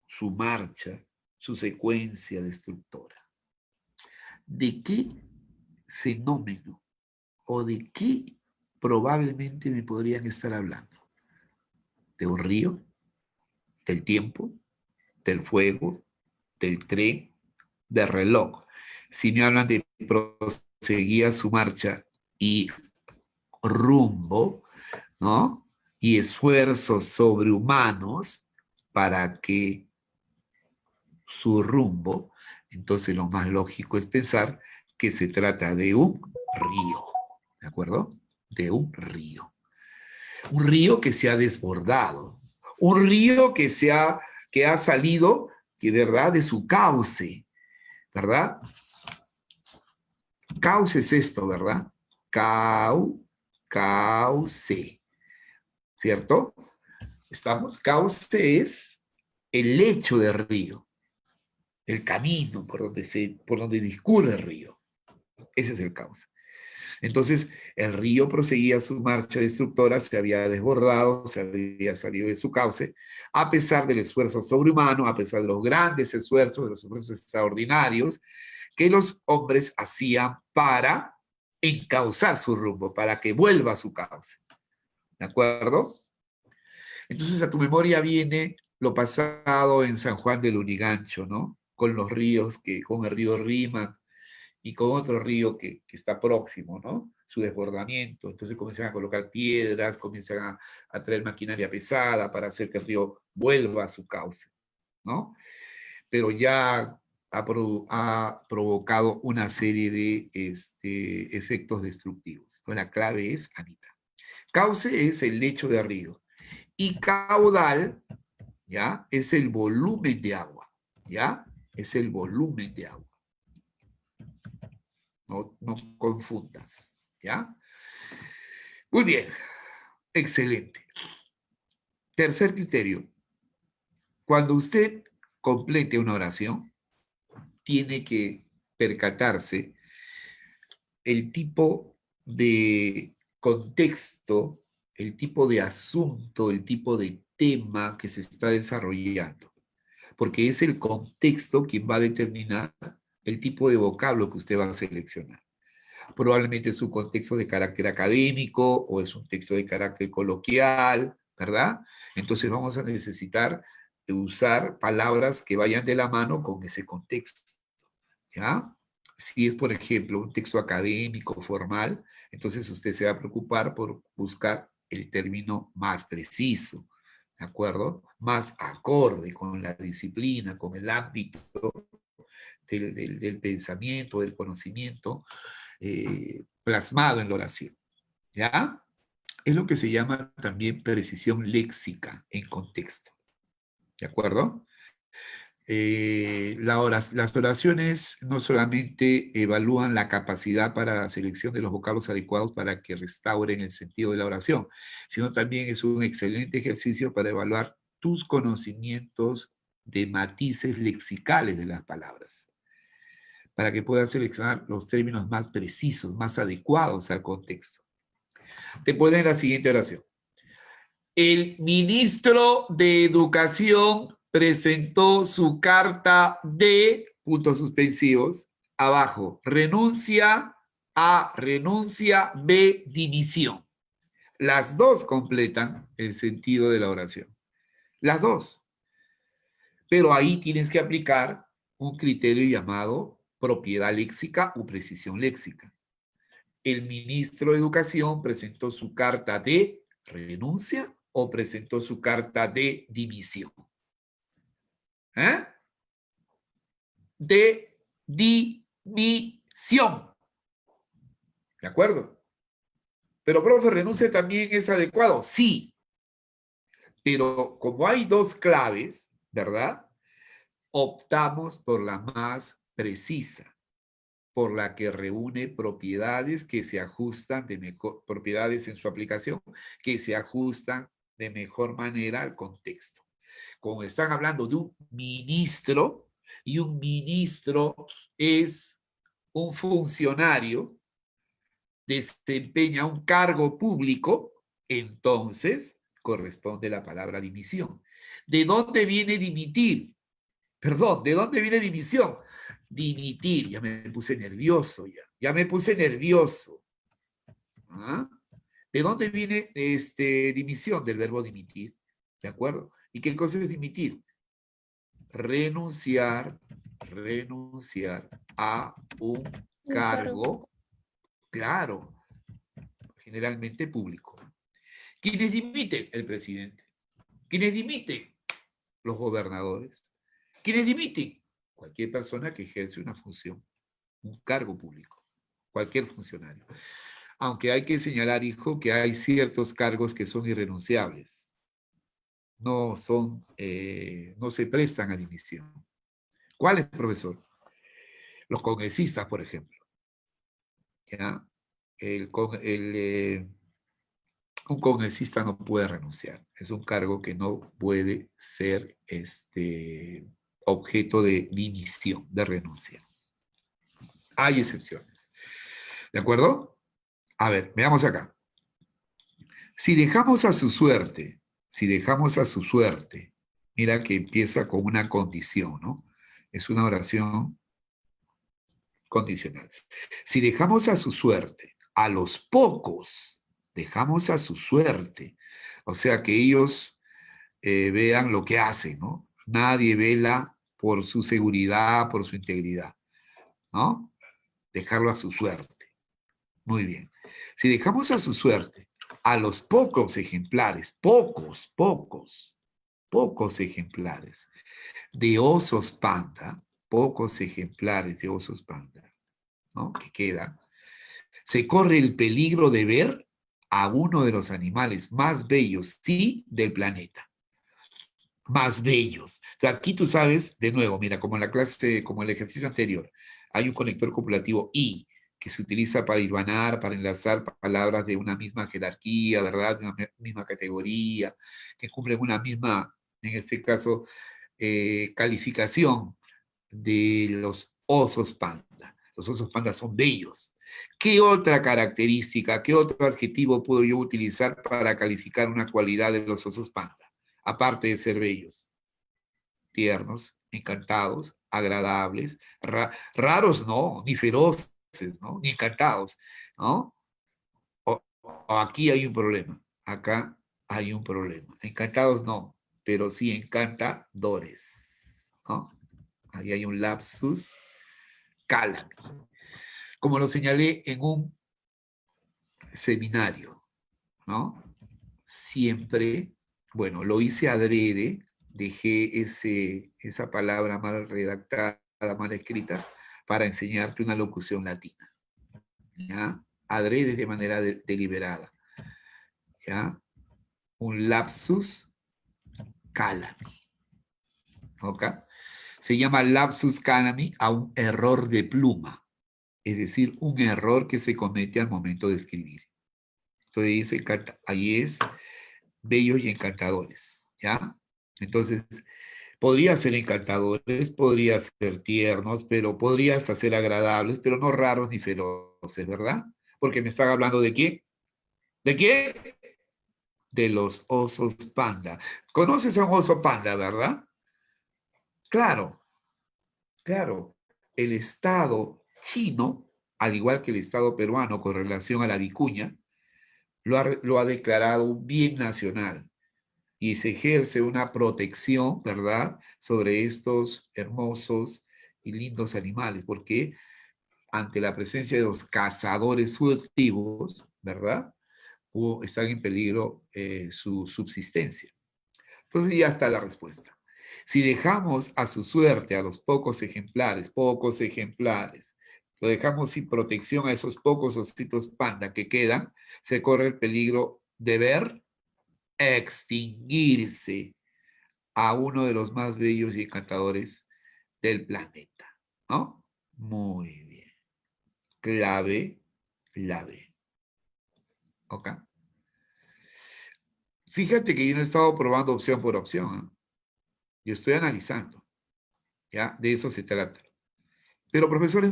[SPEAKER 1] Su marcha, su secuencia destructora. ¿De qué fenómeno o de qué probablemente me podrían estar hablando? ¿De un río? ¿Del tiempo? ¿Del fuego? ¿Del tren? ¿Del reloj? Si me hablan de proseguía su marcha y rumbo, ¿no? Y esfuerzos sobrehumanos para que su rumbo, entonces lo más lógico es pensar que se trata de un río, ¿de acuerdo? De un río. Un río que se ha desbordado, un río que ha salido, que verdad, de su cauce, ¿verdad? cauce es esto, ¿verdad? Cauce, ¿cierto? ¿Estamos? Cauce es el lecho del río, el camino por donde discurre el río. Ese es el cauce. Entonces, el río proseguía su marcha destructora, se había desbordado, se había salido de su cauce, a pesar del esfuerzo sobrehumano, a pesar de los grandes esfuerzos, de los esfuerzos extraordinarios que los hombres hacían para encauzar su rumbo, para que vuelva a su cauce. ¿De acuerdo? Entonces a tu memoria viene lo pasado en San Juan del Lurigancho, ¿no? Con los ríos, con el río Rímac y con otro río que está próximo, ¿no? Su desbordamiento. Entonces comienzan a colocar piedras, comienzan a traer maquinaria pesada para hacer que el río vuelva a su cauce, ¿no? Pero ya ha provocado una serie de efectos destructivos. Entonces, la clave es Anita. Cauce es el lecho de río y caudal, ¿ya? Es el volumen de agua, ¿ya? Es el volumen de agua. No confundas, ¿ya? Muy bien, excelente. Tercer criterio. Cuando usted complete una oración, tiene que percatarse el tipo de contexto, el tipo de asunto, el tipo de tema que se está desarrollando. Porque es el contexto quien va a determinar el tipo de vocablo que usted va a seleccionar. Probablemente es un contexto de carácter académico o es un texto de carácter coloquial, ¿verdad? Entonces vamos a necesitar usar palabras que vayan de la mano con ese contexto, ¿ya? Si es, por ejemplo, un texto académico, formal, entonces usted se va a preocupar por buscar el término más preciso, ¿de acuerdo? Más acorde con la disciplina, con el ámbito del pensamiento, del conocimiento plasmado en la oración, ¿ya? Es lo que se llama también precisión léxica en contexto, ¿de acuerdo? Las oraciones no solamente evalúan la capacidad para la selección de los vocablos adecuados para que restauren el sentido de la oración, sino también es un excelente ejercicio para evaluar tus conocimientos de matices lexicales de las palabras, para que puedas seleccionar los términos más precisos, más adecuados al contexto. Te ponen la siguiente oración. El ministro de Educación presentó su carta de, puntos suspensivos, abajo, renuncia A, renuncia B, dimisión. Las dos completan el sentido de la oración. Las dos. Pero ahí tienes que aplicar un criterio llamado propiedad léxica o precisión léxica. El ministro de Educación presentó su carta de renuncia o presentó su carta de dimisión. ¿Eh? De dimisión. ¿De acuerdo? Pero, profe, renuncia también es adecuado. Sí. Pero como hay dos claves, ¿verdad? Optamos por la más precisa, por la que reúne propiedades que se ajustan de mejor, propiedades en su aplicación, que se ajustan de mejor manera al contexto. Como están hablando de un ministro, y un ministro es un funcionario, desempeña un cargo público, entonces corresponde la palabra dimisión. ¿De dónde viene dimitir? Perdón, ¿de dónde viene dimisión? Dimitir, ya me puse nervioso, ya me puse nervioso. ¿Ah? ¿De dónde viene dimisión? Del verbo dimitir, ¿de acuerdo? ¿Y qué cosa es dimitir? Renunciar a un cargo, claro, generalmente público. ¿Quiénes dimiten? El presidente. ¿Quiénes dimiten? Los gobernadores. ¿Quiénes dimiten? Cualquier persona que ejerce una función, un cargo público, cualquier funcionario. Aunque hay que señalar, hijo, que hay ciertos cargos que son irrenunciables. No se prestan a dimisión. ¿Cuáles, profesor? Los congresistas, por ejemplo. ¿ya? Un congresista no puede renunciar. Es un cargo que no puede ser objeto de dimisión, de renuncia. Hay excepciones. ¿De acuerdo? A ver, veamos acá. Si dejamos a su suerte, mira que empieza con una condición, ¿no? Es una oración condicional. Si dejamos a su suerte, a los pocos, dejamos a su suerte, o sea, que ellos vean lo que hacen, ¿no? Nadie vela por su seguridad, por su integridad, ¿no? Dejarlo a su suerte. Muy bien. Si dejamos a su suerte a los pocos ejemplares, pocos ejemplares de osos panda, pocos ejemplares de osos panda, ¿no? Que quedan, se corre el peligro de ver a uno de los animales más bellos, sí, del planeta. Más bellos. Aquí tú sabes, de nuevo, mira, como en la clase, como en el ejercicio anterior, hay un conector copulativo I, que se utiliza para hilvanar, para enlazar palabras de una misma jerarquía, ¿verdad? De una misma categoría, que cumplen una misma, en este caso, calificación de los osos panda. Los osos panda son bellos. ¿Qué otra característica, qué otro adjetivo puedo yo utilizar para calificar una cualidad de los osos panda? Aparte de ser bellos, tiernos, encantados, agradables, raros no, ni feroces, ¿no? Ni encantados, ¿no? O aquí hay un problema, acá hay un problema. Encantados no, pero sí encantadores, ¿no? Ahí hay un lapsus calami. Como lo señalé en un seminario, ¿no? Siempre, bueno, lo hice adrede, dejé esa palabra mal redactada, mal escrita, para enseñarte una locución latina, ¿ya? Adrede de manera deliberada, ¿ya? Un lapsus calami, ¿ok? Se llama lapsus calami a un error de pluma, es decir, un error que se comete al momento de escribir. Entonces, ahí es bellos y encantadores, ¿ya? Entonces, podría ser encantadores, podría ser tiernos, pero podría hasta ser agradables, pero no raros ni feroces, ¿verdad? Porque me están hablando de qué. ¿De qué? De los osos panda. ¿Conoces a un oso panda, verdad? Claro, claro. El Estado chino, al igual que el Estado peruano con relación a la vicuña, lo ha declarado un bien nacional y se ejerce una protección, ¿verdad?, sobre estos hermosos y lindos animales, porque ante la presencia de los cazadores furtivos, ¿verdad?, están en peligro su subsistencia. Entonces ya está la respuesta. Si dejamos a su suerte a los pocos ejemplares, lo dejamos sin protección a esos pocos ositos panda que quedan, se corre el peligro de ver extinguirse a uno de los más bellos y encantadores del planeta, ¿no? Muy bien. Clave, clave. ¿Ok? Fíjate que yo no he estado probando opción por opción, ¿eh? Yo estoy analizando, ¿ya? De eso se trata. Pero, profesor, es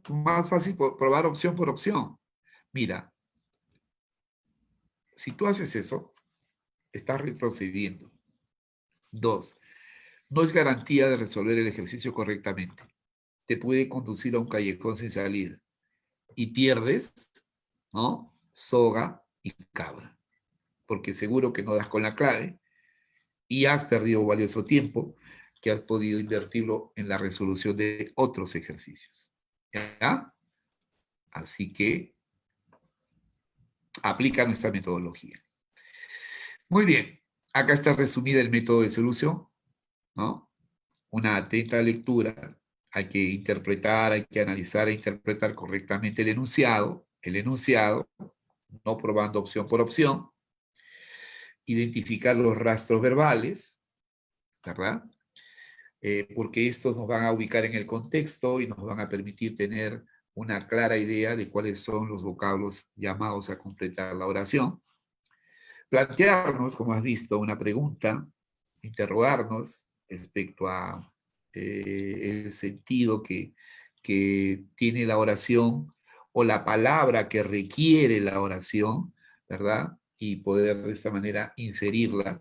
[SPEAKER 1] más fácil probar opción por opción. Mira, si tú haces eso, estás retrocediendo. 2, no es garantía de resolver el ejercicio correctamente. Te puede conducir a un callejón sin salida. Y pierdes, ¿no? Soga y cabra. Porque seguro que no das con la clave y has perdido valioso tiempo que has podido invertirlo en la resolución de otros ejercicios. ¿Ya? Así que aplica nuestra metodología. Muy bien, acá está resumida el método de solución, ¿no? Una atenta lectura, hay que interpretar, hay que analizar e interpretar correctamente el enunciado, no probando opción por opción, identificar los rastros verbales, ¿verdad? Porque estos nos van a ubicar en el contexto y nos van a permitir tener una clara idea de cuáles son los vocablos llamados a completar la oración. Plantearnos, como has visto, una pregunta, interrogarnos respecto a el sentido que tiene la oración o la palabra que requiere la oración, ¿verdad? Y poder de esta manera inferirla.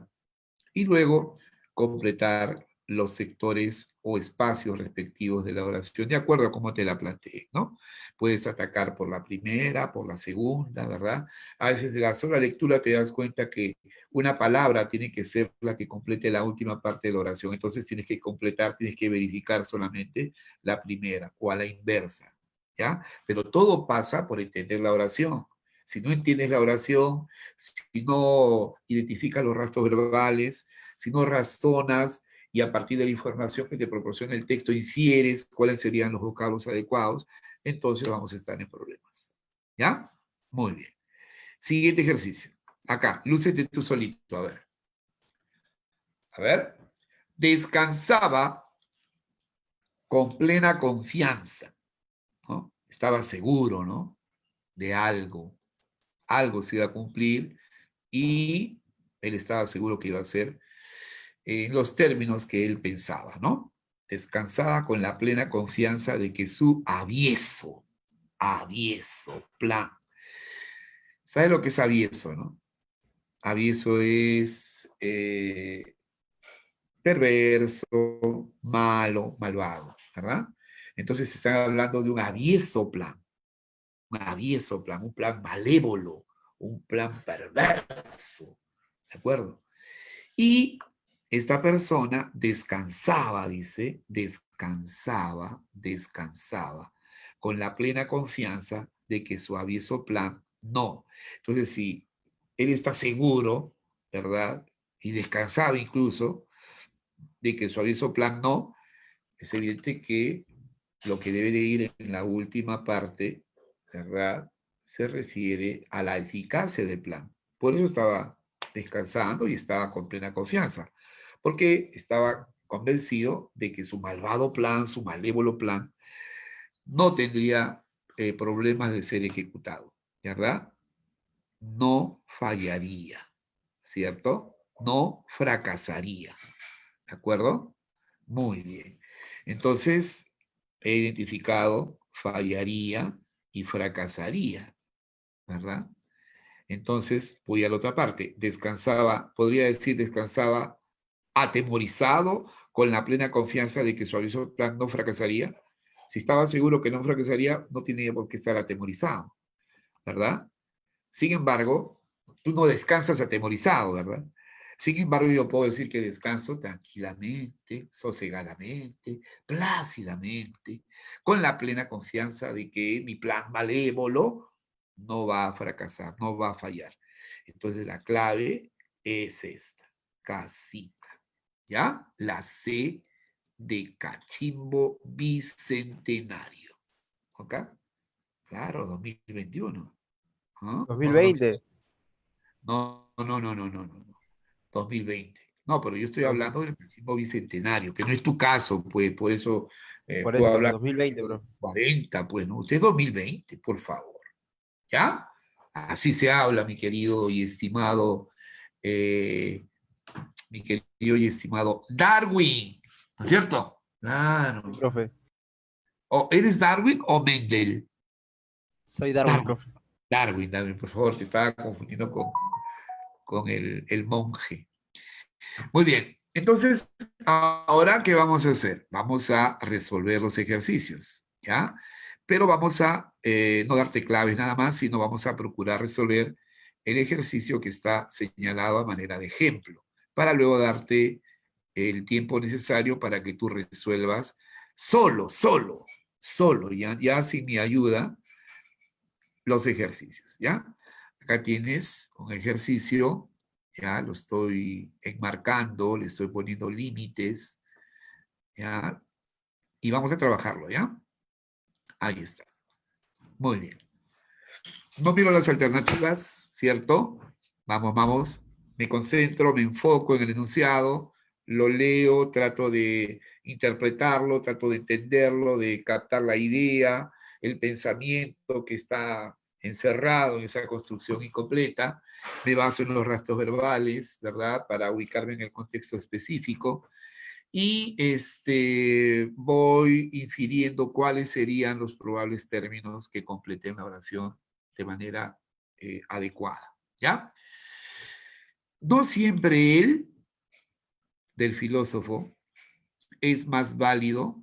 [SPEAKER 1] Y luego completar los sectores o espacios respectivos de la oración, de acuerdo a cómo te la planteé, ¿no? Puedes atacar por la primera, por la segunda, ¿verdad? A veces de la sola lectura te das cuenta que una palabra tiene que ser la que complete la última parte de la oración, entonces tienes que completar, tienes que verificar solamente la primera o a la inversa, ¿ya? Pero todo pasa por entender la oración. Si no entiendes la oración, si no identificas los rasgos verbales, si no razonas y a partir de la información que te proporciona el texto infieres cuáles serían los vocablos adecuados, entonces vamos a estar en problemas. ¿Ya? Muy bien. Siguiente ejercicio. Acá, lúcete tú solito, a ver. A ver. Descansaba con plena confianza, ¿no? Estaba seguro, ¿no? De algo. Algo se iba a cumplir y él estaba seguro que iba a ser en los términos que él pensaba, ¿no? Descansaba con la plena confianza de que su avieso plan. ¿Sabe lo que es avieso, no? Avieso es perverso, malo, malvado, ¿verdad? Entonces se está hablando de un avieso plan, un plan malévolo, un plan perverso, ¿de acuerdo? Y esta persona descansaba, dice, descansaba, con la plena confianza de que su avieso plan no. Entonces, si él está seguro, ¿verdad? Y descansaba incluso de que su avieso plan no, es evidente que lo que debe de ir en la última parte, ¿verdad? Se refiere a la eficacia del plan. Por eso estaba descansando y estaba con plena confianza, porque estaba convencido de que su malvado plan, su malévolo plan, no tendría problemas de ser ejecutado, ¿verdad? No fallaría, ¿cierto? No fracasaría, ¿de acuerdo? Muy bien. Entonces, he identificado fallaría y fracasaría, ¿verdad? Entonces, voy a la otra parte. Descansaba, podría decir, descansaba atemorizado con la plena confianza de que su aviso plan no fracasaría. Si estaba seguro que no fracasaría, no tenía por qué estar atemorizado, ¿verdad? Sin embargo, tú no descansas atemorizado, ¿verdad? Sin embargo, yo puedo decir que descanso tranquilamente, sosegadamente, plácidamente, con la plena confianza de que mi plan malévolo no va a fracasar, no va a fallar. Entonces, la clave es esta, casita, ¿ya? La C de Cachimbo Bicentenario. ¿Ok? Claro, 2021. ¿Ah? No,
[SPEAKER 2] 2020.
[SPEAKER 1] no, no, no, no, no, no, no. 2020. No, pero yo estoy
[SPEAKER 2] Dos-
[SPEAKER 1] hablando del próximo bicentenario, que no es tu caso, pues, por eso
[SPEAKER 2] Por
[SPEAKER 1] puedo
[SPEAKER 2] eso, pues,
[SPEAKER 1] hablar
[SPEAKER 2] 2020,
[SPEAKER 1] de
[SPEAKER 2] bro.
[SPEAKER 1] 40, pues, ¿no? Usted es 2020, por favor. ¿Ya? Así se habla, eh, mi querido y estimado Darwin, ¿no es cierto?
[SPEAKER 2] Sí,
[SPEAKER 1] Claro.
[SPEAKER 2] profe.
[SPEAKER 1] ¿O eres Darwin o Mendel?
[SPEAKER 2] Soy Darwin,
[SPEAKER 1] Darwin,
[SPEAKER 2] profe.
[SPEAKER 1] Darwin, por favor, te estaba confundiendo con el monje. Muy bien. Entonces, ahora, ¿qué vamos a hacer? Vamos a resolver los ejercicios, ¿ya? Pero vamos a no darte claves nada más, sino vamos a procurar resolver el ejercicio que está señalado a manera de ejemplo, para luego darte el tiempo necesario para que tú resuelvas solo, ya sin mi ayuda, los ejercicios, ¿ya? Acá tienes un ejercicio, ya lo estoy enmarcando, le estoy poniendo límites, ¿ya? Y vamos a trabajarlo, ¿ya? Ahí está. Muy bien. No miro las alternativas, ¿cierto? Vamos, vamos. Me concentro, me enfoco en el enunciado, lo leo, trato de interpretarlo, trato de entenderlo, de captar la idea, el pensamiento que está encerrado en esa construcción incompleta, me baso en los rastros verbales, ¿verdad? Para ubicarme en el contexto específico y voy infiriendo cuáles serían los probables términos que completen la oración de manera adecuada, ¿ya? No siempre el del filósofo es más válido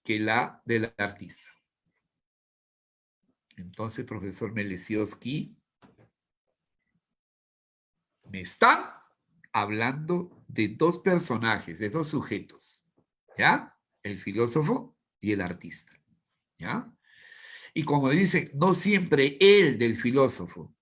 [SPEAKER 1] que la del artista. Entonces, profesor Melesioski, me están hablando de dos personajes, de dos sujetos, ¿ya? El filósofo y el artista, ¿ya? Y como dicen, no siempre el del filósofo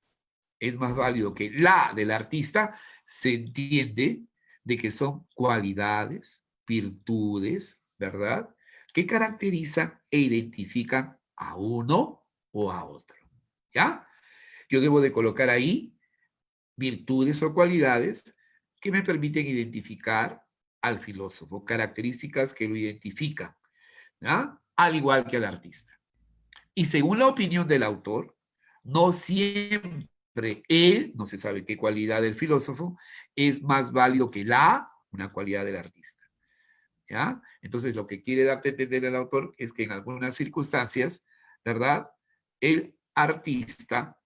[SPEAKER 1] es más válido que la del artista, se entiende de que son cualidades, virtudes, ¿verdad? Que caracterizan e identifican a uno o a otro, ¿ya? Yo debo de colocar ahí virtudes o cualidades que me permiten identificar al filósofo, características que lo identifican, ¿ya? Al igual que al artista. Y según la opinión del autor, no siempre él, no se sabe qué cualidad del filósofo, es más válido que una cualidad del artista. ¿Ya? Entonces, lo que quiere darte a entender el autor es que en algunas circunstancias, ¿verdad? El artista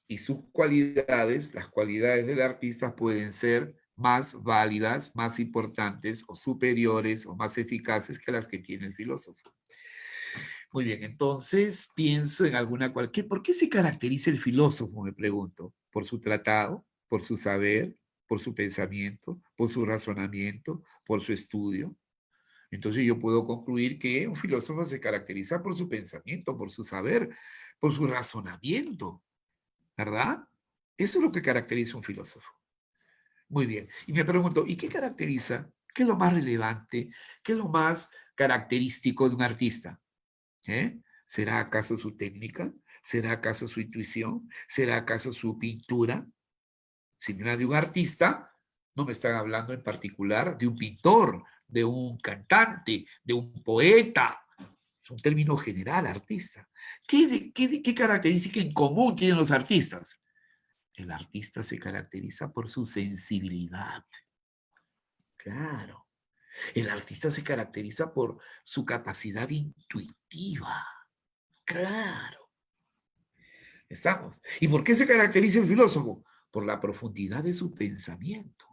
[SPEAKER 1] y sus cualidades, las cualidades del artista pueden ser más válidas, más importantes o superiores o más eficaces que las que tiene el filósofo. Muy bien, entonces pienso en alguna cualquier. ¿Por qué se caracteriza el filósofo, me pregunto? ¿Por su tratado, por su saber, por su pensamiento, por su razonamiento, por su estudio? Entonces yo puedo concluir que un filósofo se caracteriza por su pensamiento, por su saber, por su razonamiento, ¿verdad? Eso es lo que caracteriza un filósofo. Muy bien. Y me pregunto, ¿y qué caracteriza? ¿Qué es lo más relevante? ¿Qué es lo más característico de un artista? ¿Eh? ¿Será acaso su técnica? ¿Será acaso su intuición? ¿Será acaso su pintura? Si me habla de un artista, no me están hablando en particular de un pintor, de un cantante, de un poeta. Es un término general, artista. ¿Qué característica en común tienen los artistas? El artista se caracteriza por su sensibilidad. Claro. El artista se caracteriza por su capacidad intuitiva. Claro. Estamos. ¿Y por qué se caracteriza el filósofo? Por la profundidad de su pensamiento.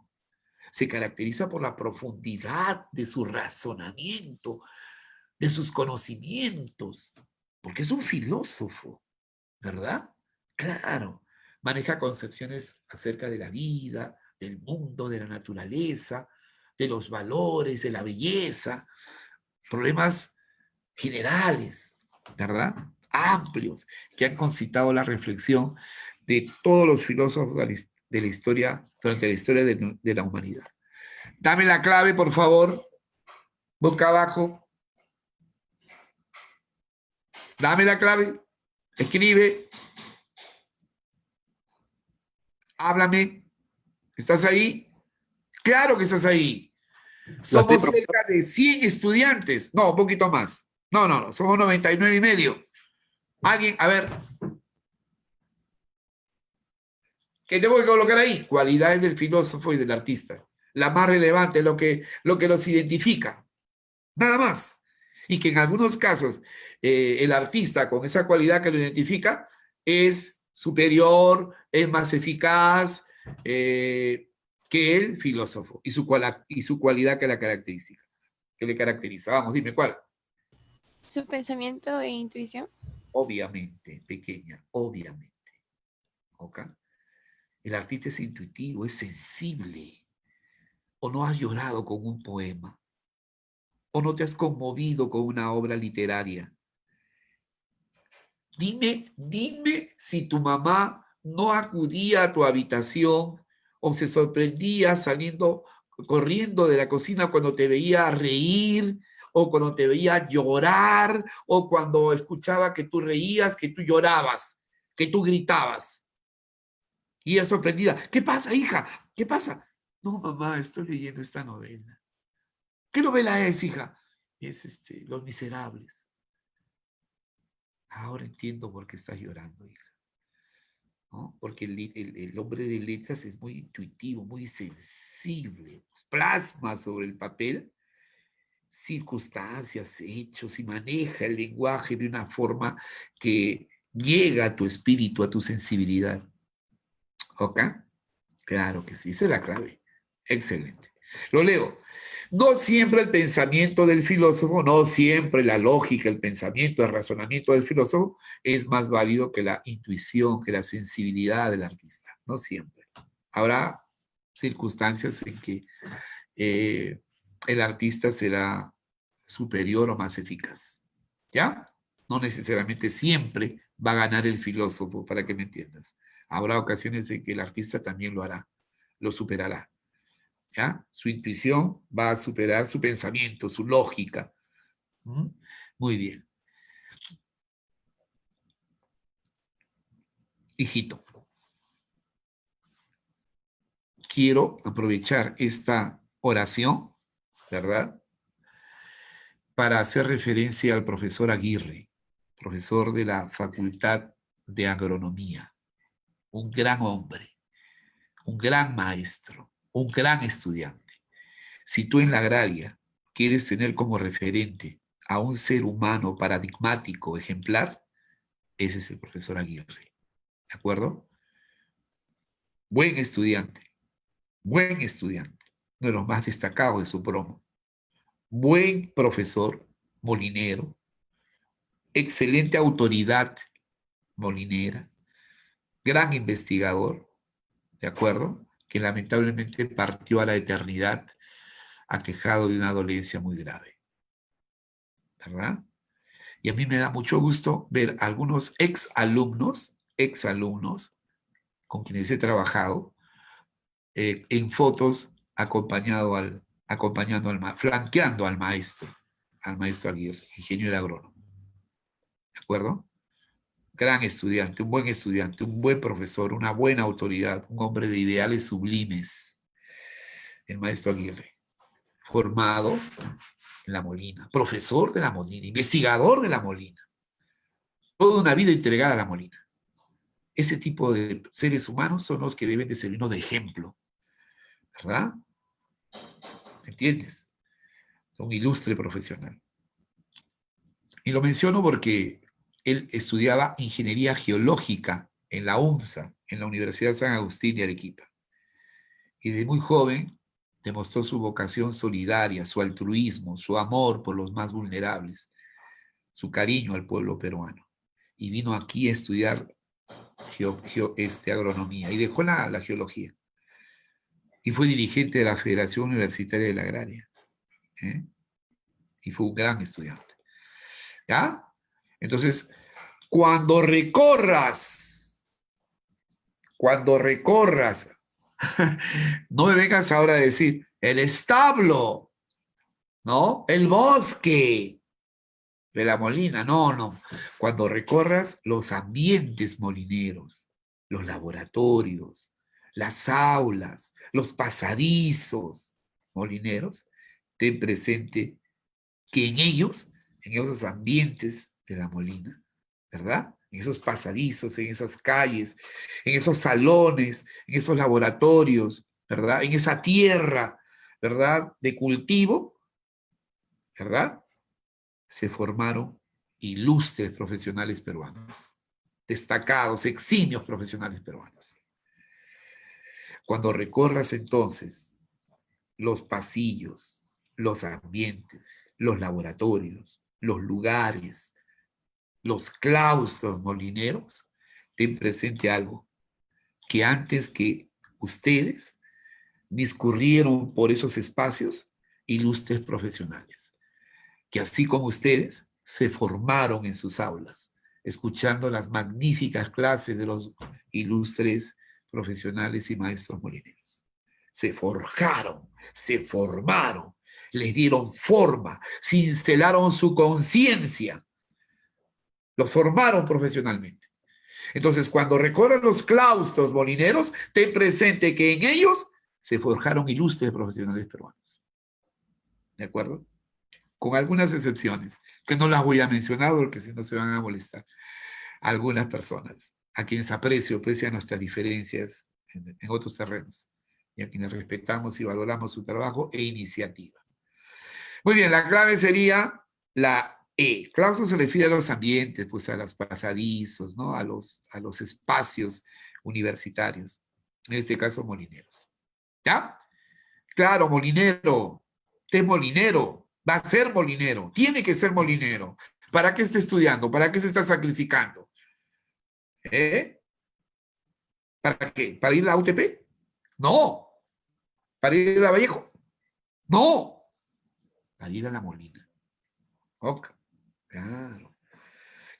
[SPEAKER 1] Se caracteriza por la profundidad de su razonamiento, de sus conocimientos, porque es un filósofo, ¿verdad? Claro. Maneja concepciones acerca de la vida, del mundo, de la naturaleza, de los valores, de la belleza, problemas generales, ¿verdad? Amplios, que han concitado la reflexión de todos los filósofos de la historia, durante la historia de la humanidad. Dame la clave, por favor. Boca abajo. Dame la clave. Escribe. Háblame. ¿Estás ahí? Claro que estás ahí. Somos cerca de 100 estudiantes. No, un poquito más. No. Somos 99 y medio. Alguien, a ver. ¿Qué tengo que colocar ahí? Cualidades del filósofo y del artista. La más relevante, lo que los identifica. Nada más. Y que en algunos casos el artista con esa cualidad que lo identifica es superior, es más eficaz que el filósofo y su cualidad que que le caracteriza. Vamos, dime cuál.
[SPEAKER 3] Su pensamiento e intuición.
[SPEAKER 1] Obviamente, pequeña, obviamente. ¿Ok? El artista es intuitivo, es sensible. ¿O no has llorado con un poema? ¿O no te has conmovido con una obra literaria? Dime si tu mamá no acudía a tu habitación o se sorprendía saliendo, corriendo de la cocina cuando te veía reír o cuando te veía llorar o cuando escuchaba que tú reías, que tú llorabas, que tú gritabas. Y ella sorprendida, ¿qué pasa, hija? ¿Qué pasa? No, mamá, estoy leyendo esta novela. ¿Qué novela es, hija? Es Los Miserables. Ahora entiendo por qué estás llorando, hija. ¿No? Porque el hombre de letras es muy intuitivo, muy sensible. Plasma sobre el papel circunstancias, hechos y maneja el lenguaje de una forma que llega a tu espíritu, a tu sensibilidad. ¿Ok? Claro que sí, esa es la clave. Excelente. Lo leo. No siempre el pensamiento del filósofo, no siempre la lógica, el pensamiento, el razonamiento del filósofo es más válido que la intuición, que la sensibilidad del artista. No siempre. Habrá circunstancias en que el artista será superior o más eficaz. ¿Ya? No necesariamente siempre va a ganar el filósofo, para que me entiendas. Habrá ocasiones en que el artista también lo hará, lo superará. ¿Ya? Su intuición va a superar su pensamiento, su lógica. ¿Mm? Muy bien. Hijito, quiero aprovechar esta oración, ¿verdad? Para hacer referencia al profesor Aguirre, profesor de la Facultad de Agronomía, un gran hombre, un gran maestro, un gran estudiante. Si tú en la agraria quieres tener como referente a un ser humano paradigmático, ejemplar, ese es el profesor Aguirre. ¿De acuerdo? Buen estudiante, uno de los más destacados de su promo. Buen profesor, molinero, excelente autoridad molinera, gran investigador, ¿de acuerdo? Que lamentablemente partió a la eternidad aquejado de una dolencia muy grave, ¿verdad? Y a mí me da mucho gusto ver a algunos exalumnos con quienes he trabajado, en fotos flanqueando al maestro Aguirre, ingeniero agrónomo, ¿de acuerdo? Gran estudiante, un buen profesor, una buena autoridad, un hombre de ideales sublimes, el maestro Aguirre, formado en La Molina, profesor de La Molina, investigador de La Molina, toda una vida entregada a La Molina. Ese tipo de seres humanos son los que deben de servirnos de ejemplo, ¿verdad? ¿Me entiendes? Un ilustre profesional. Y lo menciono porque él estudiaba ingeniería geológica en la UNSA, en la Universidad San Agustín de Arequipa. Y de muy joven demostró su vocación solidaria, su altruismo, su amor por los más vulnerables, su cariño al pueblo peruano. Y vino aquí a estudiar agronomía y dejó la geología. Y fue dirigente de la Federación Universitaria de la Agraria. ¿Eh? Y fue un gran estudiante. ¿Ya? Entonces, cuando recorras, no me vengas ahora a decir, el establo, ¿no? El bosque de La Molina, no. Cuando recorras los ambientes molineros, los laboratorios, las aulas, los pasadizos molineros, ten presente que en esos ambientes de La Molina, ¿verdad? En esos pasadizos, en esas calles, en esos salones, en esos laboratorios, ¿verdad? En esa tierra, ¿verdad? De cultivo, ¿verdad? Se formaron ilustres profesionales peruanos, destacados, eximios profesionales peruanos. Cuando recorras entonces los pasillos, los ambientes, los laboratorios, los lugares, los claustros molineros, ten presente algo, que antes que ustedes discurrieron por esos espacios ilustres profesionales, que así como ustedes se formaron en sus aulas, escuchando las magníficas clases de los ilustres profesionales y maestros molineros. Se forjaron, se formaron, les dieron forma, cincelaron su conciencia, los formaron profesionalmente. Entonces, cuando recorran los claustros molineros, ten presente que en ellos se forjaron ilustres profesionales peruanos. ¿De acuerdo? Con algunas excepciones, que no las voy a mencionar porque si no se van a molestar. algunas personas, a quienes aprecio, pese a nuestras diferencias en otros terrenos, y a quienes respetamos y valoramos su trabajo e iniciativa. Muy bien, la clave sería la E. Clauso se refiere a los ambientes, pues a los pasadizos, ¿no? A los espacios universitarios, en este caso molineros. ¿Ya? Claro, molinero, usted es molinero, va a ser molinero, tiene que ser molinero. ¿Para qué está estudiando? ¿Para qué se está sacrificando? ¿Eh? ¿Para qué? ¿Para ir a la UTP? No. ¿Para ir a Vallejo? No. Para ir a la Molina. Ok, claro.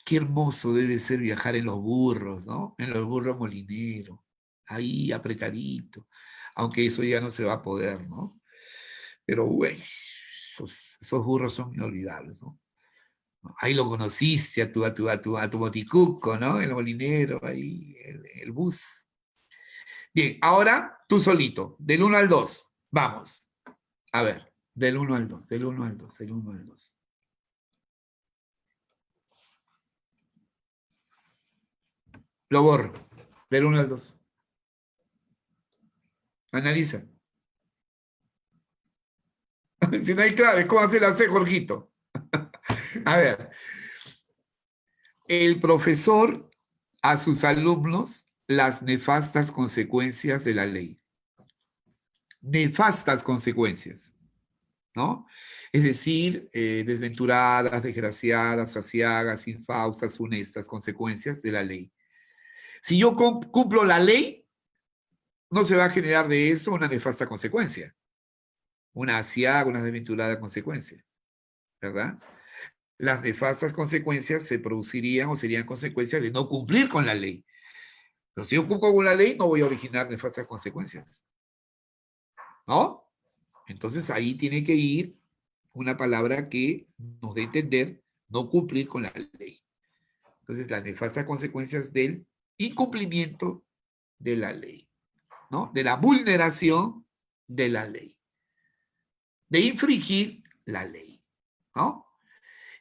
[SPEAKER 1] Qué hermoso debe ser viajar en los burros, ¿no? En los burros molineros. Ahí apretadito. Aunque eso ya no se va a poder, ¿no? Pero, güey, esos burros son inolvidables, ¿no? Ahí lo conociste a tu boticuco, ¿no? El molinero, ahí, el bus. Bien, ahora tú solito, del 1 al 2. Vamos. A ver, del 1 al 2, del 1 al 2, del 1 al 2. Lo borro, del 1 al 2. Analiza. Si no hay clave, ¿cómo hace la C, Jorgito? A ver, el profesor a sus alumnos las nefastas consecuencias de la ley. Nefastas consecuencias, ¿no? Es decir, desventuradas, desgraciadas, aciagas, infaustas, funestas consecuencias de la ley. Si yo cumplo la ley, no se va a generar de eso una nefasta consecuencia, una aciaga, una desventurada consecuencia, ¿verdad? Las nefastas consecuencias se producirían o serían consecuencias de no cumplir con la ley. Pero si yo cumplo con la ley, no voy a originar nefastas consecuencias, ¿no? Entonces ahí tiene que ir una palabra que nos dé a entender no cumplir con la ley. Entonces, las nefastas consecuencias del incumplimiento de la ley, ¿no? De la vulneración de la ley, de infringir la ley, ¿no?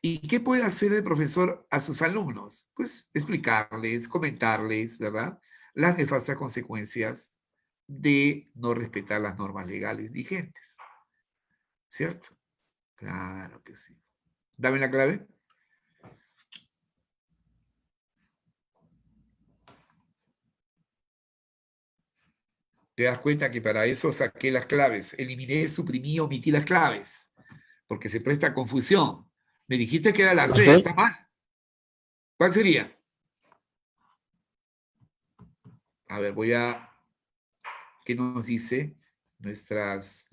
[SPEAKER 1] ¿Y qué puede hacer el profesor a sus alumnos? Pues explicarles, comentarles, ¿verdad? Las nefastas consecuencias de no respetar las normas legales vigentes, ¿cierto? Claro que sí. Dame la clave. Te das cuenta que para eso saqué las claves. Eliminé, suprimí, omití las claves. Porque se presta confusión. Me dijiste que era la C, está mal. ¿Cuál sería? A ver, voy a... ¿Qué nos dice nuestras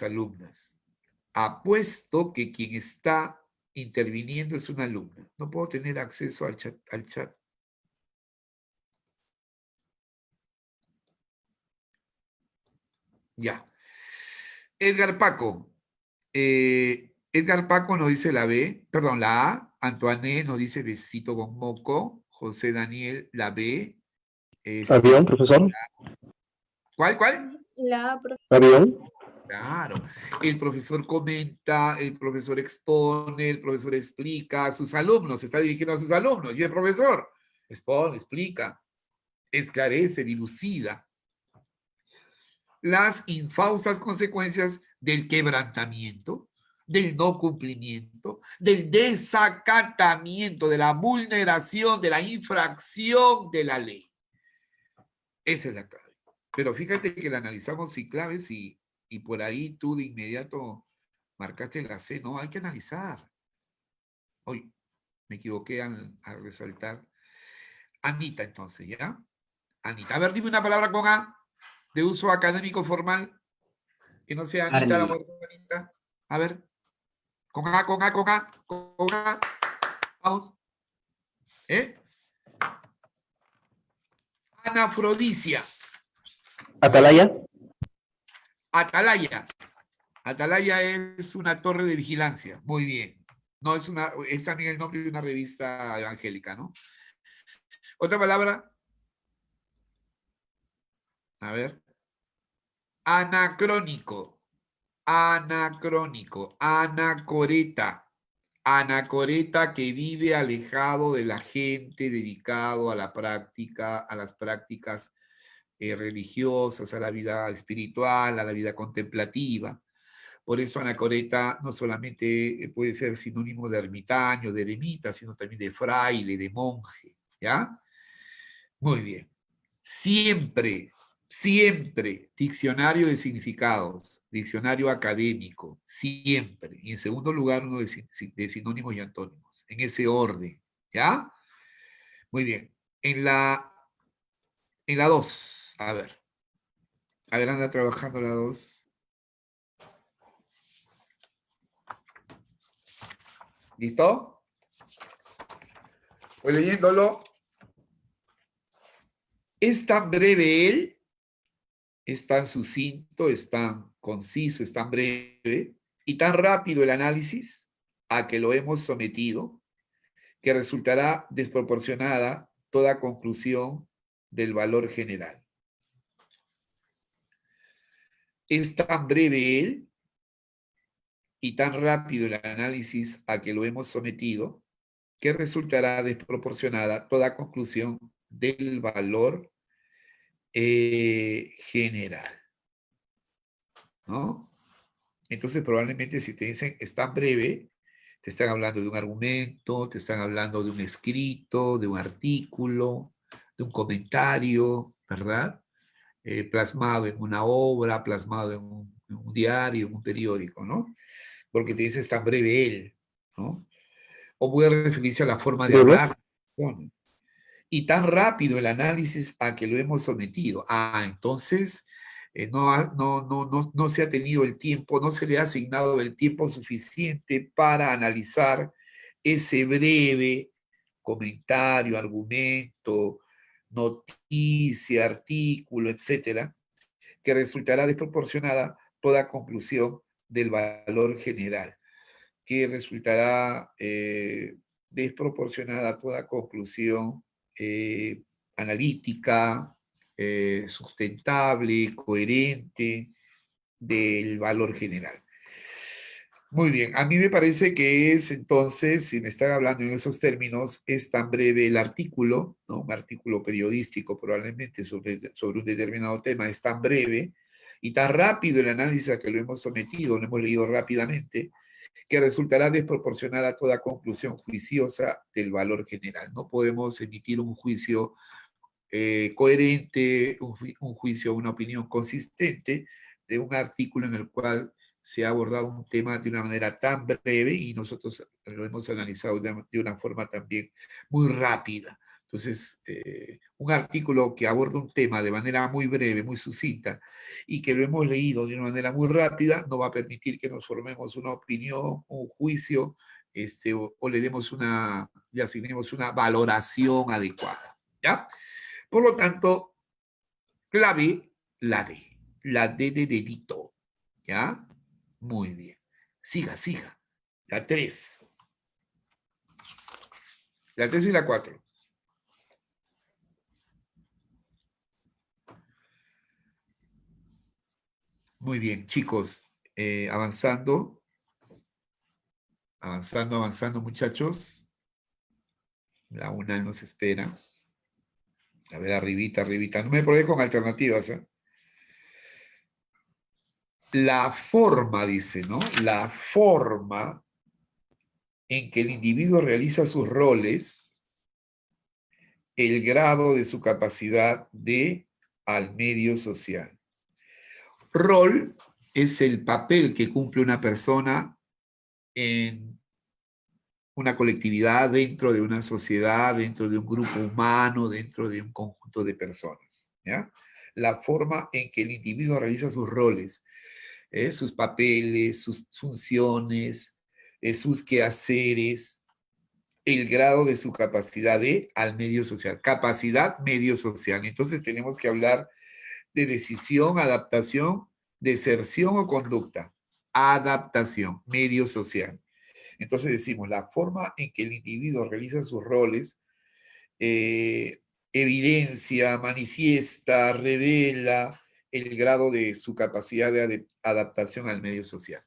[SPEAKER 1] alumnas? Apuesto que quien está interviniendo es una alumna. No puedo tener acceso al chat. Ya. Edgar Paco. Edgar Paco nos dice la B, perdón, la A. Antoine nos dice besito con moco. José Daniel, la B.
[SPEAKER 4] ¿Avión, profesor?
[SPEAKER 1] ¿Cuál?
[SPEAKER 3] La
[SPEAKER 4] ¿Avión?
[SPEAKER 1] Claro. El profesor comenta, el profesor expone, el profesor explica a sus alumnos, se está dirigiendo a sus alumnos. Y el profesor expone, explica, esclarece, dilucida las infaustas consecuencias del quebrantamiento, del no cumplimiento, del desacatamiento, de la vulneración, de la infracción de la ley. Esa es la clave. Pero fíjate que la analizamos sin claves y por ahí tú de inmediato marcaste la C. No, hay que analizar. Hoy me equivoqué al resaltar. Anita, entonces, ¿ya? Anita. A ver, dime una palabra con A, de uso académico formal, que no sea Anita la muerte Anita. A ver, con A, con A, con A, con A. Vamos. ¿Eh? Anafrodisia.
[SPEAKER 4] ¿Atalaya?
[SPEAKER 1] Atalaya. Atalaya es una torre de vigilancia. Muy bien. No, es también el nombre de una revista evangélica, ¿no? Otra palabra. A ver. Anacrónico. Anacrónico. Anacoreta. anacoreta que vive alejado de la gente, dedicado a la práctica, a las prácticas religiosas, a la vida espiritual, a la vida contemplativa. Por eso anacoreta no solamente puede ser sinónimo de ermitaño, de eremita, sino también de fraile, de monje, ¿ya? Muy bien. Siempre, siempre, diccionario de significados, diccionario académico, siempre. Y en segundo lugar, uno de sinónimos y antónimos, en ese orden, ¿ya? Muy bien. En la 2, a ver, anda trabajando la 2. ¿Listo? Voy leyéndolo. Es tan breve él, es tan sucinto, es tan conciso, es tan breve y tan rápido el análisis a que lo hemos sometido, que resultará desproporcionada toda conclusión del valor general. Es tan breve él y tan rápido el análisis a que lo hemos sometido, que resultará desproporcionada toda conclusión del valor general, ¿no? Entonces, probablemente si te dicen es tan breve, te están hablando de un argumento, te están hablando de un escrito, de un artículo, de un comentario, ¿verdad? Plasmado en una obra, plasmado en un diario, en un periódico, ¿no? Porque te dice es tan breve él, ¿no? O puede referirse a la forma de
[SPEAKER 4] Dime.
[SPEAKER 1] hablar. Y tan rápido el análisis a que lo hemos sometido. Entonces no se ha tenido el tiempo, no se le ha asignado el tiempo suficiente para analizar ese breve comentario, argumento, noticia, artículo, etcétera, que resultará desproporcionada toda conclusión del valor general, que resultará desproporcionada toda conclusión analítica, sustentable, coherente del valor general. Muy bien, a mí me parece que es entonces, si me están hablando en esos términos, es tan breve el artículo, ¿no? Un artículo periodístico probablemente sobre un determinado tema, es tan breve y tan rápido el análisis a que lo hemos sometido, lo hemos leído rápidamente, que resultará desproporcionada toda conclusión juiciosa del valor general. No podemos emitir un juicio coherente, un juicio, una opinión consistente de un artículo en el cual se ha abordado un tema de una manera tan breve y nosotros lo hemos analizado de una forma también muy rápida. Entonces, un artículo que aborda un tema de manera muy breve, muy sucinta, y que lo hemos leído de una manera muy rápida, no va a permitir que nos formemos una opinión, un juicio, o le demos le asignemos una valoración adecuada, ¿ya? Por lo tanto, clave la D de dedito, ¿ya? Muy bien. Siga. La 3. La 3 y la 4. Muy bien, chicos. Avanzando, muchachos. La una nos espera. A ver, arribita. No me probé con alternativas, ¿eh? La forma, dice, ¿no? La forma en que el individuo realiza sus roles, el grado de su capacidad al medio social. Rol es el papel que cumple una persona en una colectividad, dentro de una sociedad, dentro de un grupo humano, dentro de un conjunto de personas, ¿ya? La forma en que el individuo realiza sus roles, sus papeles, sus funciones, sus quehaceres, el grado de su capacidad al medio social. Capacidad medio social. Entonces tenemos que hablar de decisión, adaptación, deserción o conducta. Adaptación, medio social. Entonces decimos, la forma en que el individuo realiza sus roles evidencia, manifiesta, revela el grado de su capacidad de adaptación al medio social.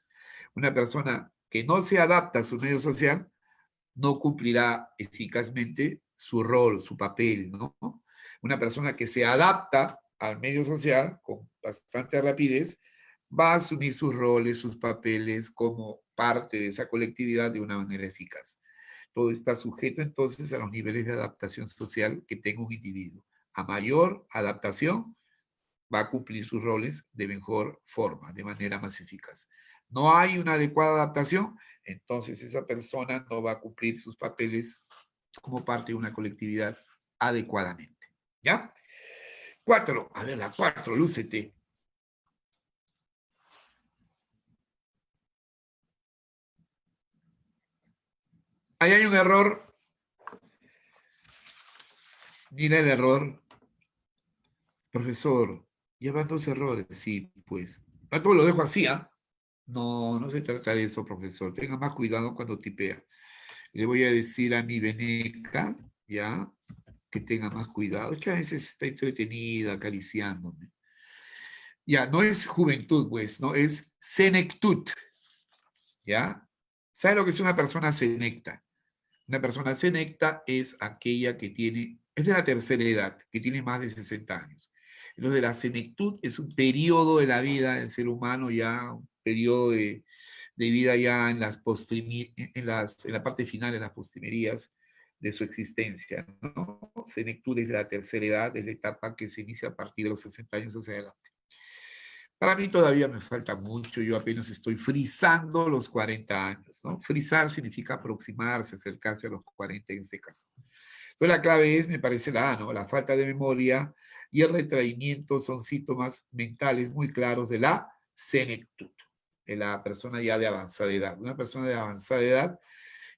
[SPEAKER 1] Una persona que no se adapta a su medio social, no cumplirá eficazmente su rol, su papel, ¿no? Una persona que se adapta al medio social con bastante rapidez va a asumir sus roles, sus papeles como parte de esa colectividad de una manera eficaz. Todo está sujeto entonces a los niveles de adaptación social que tenga un individuo. A mayor adaptación, va a cumplir sus roles de mejor forma, de manera más eficaz. No hay una adecuada adaptación, entonces esa persona no va a cumplir sus papeles como parte de una colectividad adecuadamente. ¿Ya? 4, a ver, la 4, lúcete. Ahí hay un error. Mira el error. Profesor, llevan 2 errores. Sí, pues. A todo lo dejo así, ¿ah? No, no se trata de eso, profesor. Tenga más cuidado cuando tipea. Le voy a decir a mi veneca, ¿ya? Que tenga más cuidado. Es que a veces está entretenida, acariciándome. Ya, no es juventud, pues, ¿no? Es senectud, ¿ya? ¿Sabe lo que es una persona senecta? Una persona senecta es aquella que tiene, es de la tercera edad, que tiene más de 60 años. Entonces, la senectud es un periodo de la vida del ser humano, ya un periodo de vida ya en la parte final, en las postrimerías de su existencia, ¿no? Senectud es la tercera edad, es la etapa que se inicia a partir de los 60 años hacia adelante. Para mí todavía me falta mucho, yo apenas estoy frisando los 40 años, ¿no? Frisar significa aproximarse, acercarse a los 40 en este caso. Entonces la clave es, me parece la A, ¿no? La falta de memoria y el retraimiento son síntomas mentales muy claros de la senectud, de la persona ya de avanzada edad. Una persona de avanzada edad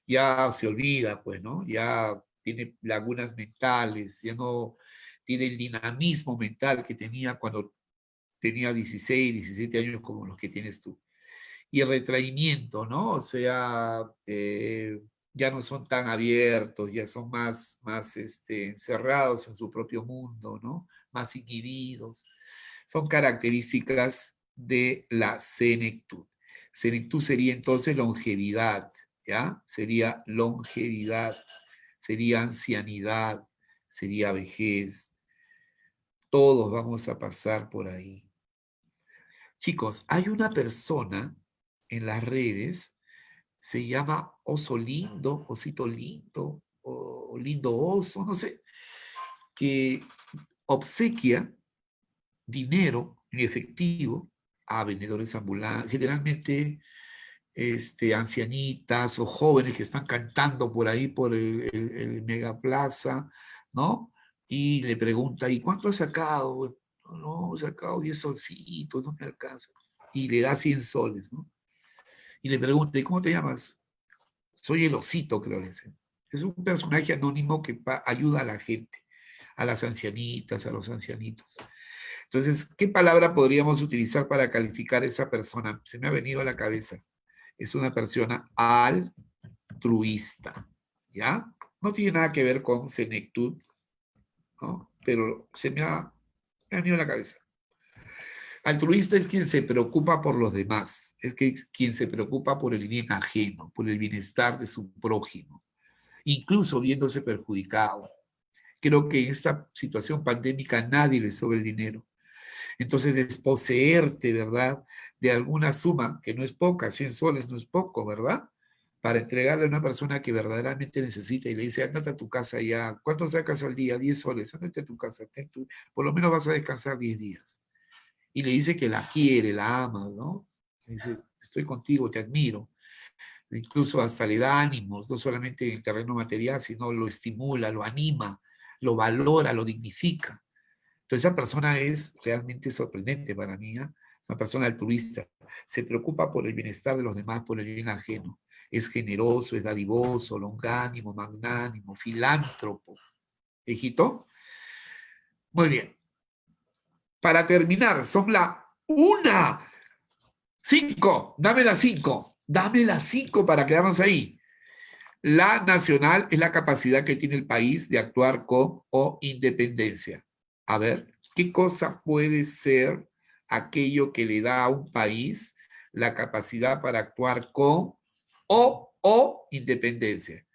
[SPEAKER 1] ya se olvida, pues, ¿no? Ya tiene lagunas mentales, ya no tiene el dinamismo mental que tenía cuando tenía 16, 17 años como los que tienes tú. Y el retraimiento, ¿no? O sea, ya no son tan abiertos, ya son más encerrados en su propio mundo, ¿no? Más inhibidos. Son características de la senectud. Senectud sería entonces longevidad, ¿ya? Sería longevidad, sería ancianidad, sería vejez. Todos vamos a pasar por ahí. Chicos, hay una persona en las redes, se llama Oso Lindo, Osito Lindo, o Lindo Oso, no sé, que obsequia dinero en efectivo a vendedores ambulantes, generalmente ancianitas o jóvenes que están cantando por ahí por el Megaplaza, ¿no? Y le pregunta, ¿y cuánto has sacado? No, he sacado 10 solcitos, no me alcanza. Y le da 100 soles, ¿no? Y le pregunta, ¿y cómo te llamas? Soy el Osito, creo que es. Es un personaje anónimo que ayuda a la gente, a las ancianitas, a los ancianitos. Entonces, ¿qué palabra podríamos utilizar para calificar a esa persona? Se me ha venido a la cabeza. Es una persona altruista, ¿ya? No tiene nada que ver con senectud, ¿no? Pero se me ha venido a la cabeza. Altruista es quien se preocupa por los demás, es quien se preocupa por el bien ajeno, por el bienestar de su prójimo, incluso viéndose perjudicado. Creo que en esta situación pandémica a nadie le sobra el dinero. Entonces, desposeerte, ¿verdad?, de alguna suma, que no es poca, 100 soles no es poco, ¿verdad?, para entregarle a una persona que verdaderamente necesita y le dice, ándate a tu casa ya, ¿cuánto sacas al día? 10 soles, ándate a tu casa, por lo menos vas a descansar 10 días. Y le dice que la quiere, la ama, ¿no? Le dice, estoy contigo, te admiro. Incluso hasta le da ánimos, no solamente en el terreno material, sino lo estimula, lo anima, lo valora, lo dignifica. Entonces esa persona es realmente sorprendente para mí, ¿eh? Es una persona altruista, se preocupa por el bienestar de los demás, por el bien ajeno. Es generoso, es dadivoso, longánimo, magnánimo, filántropo. ¿Hijito? Muy bien. Para terminar, son la 1:05. Dame las 5. Dame las 5 para quedarnos ahí. La nacional es la capacidad que tiene el país de actuar con o independencia. A ver, ¿qué cosa puede ser aquello que le da a un país la capacidad para actuar con O independencia.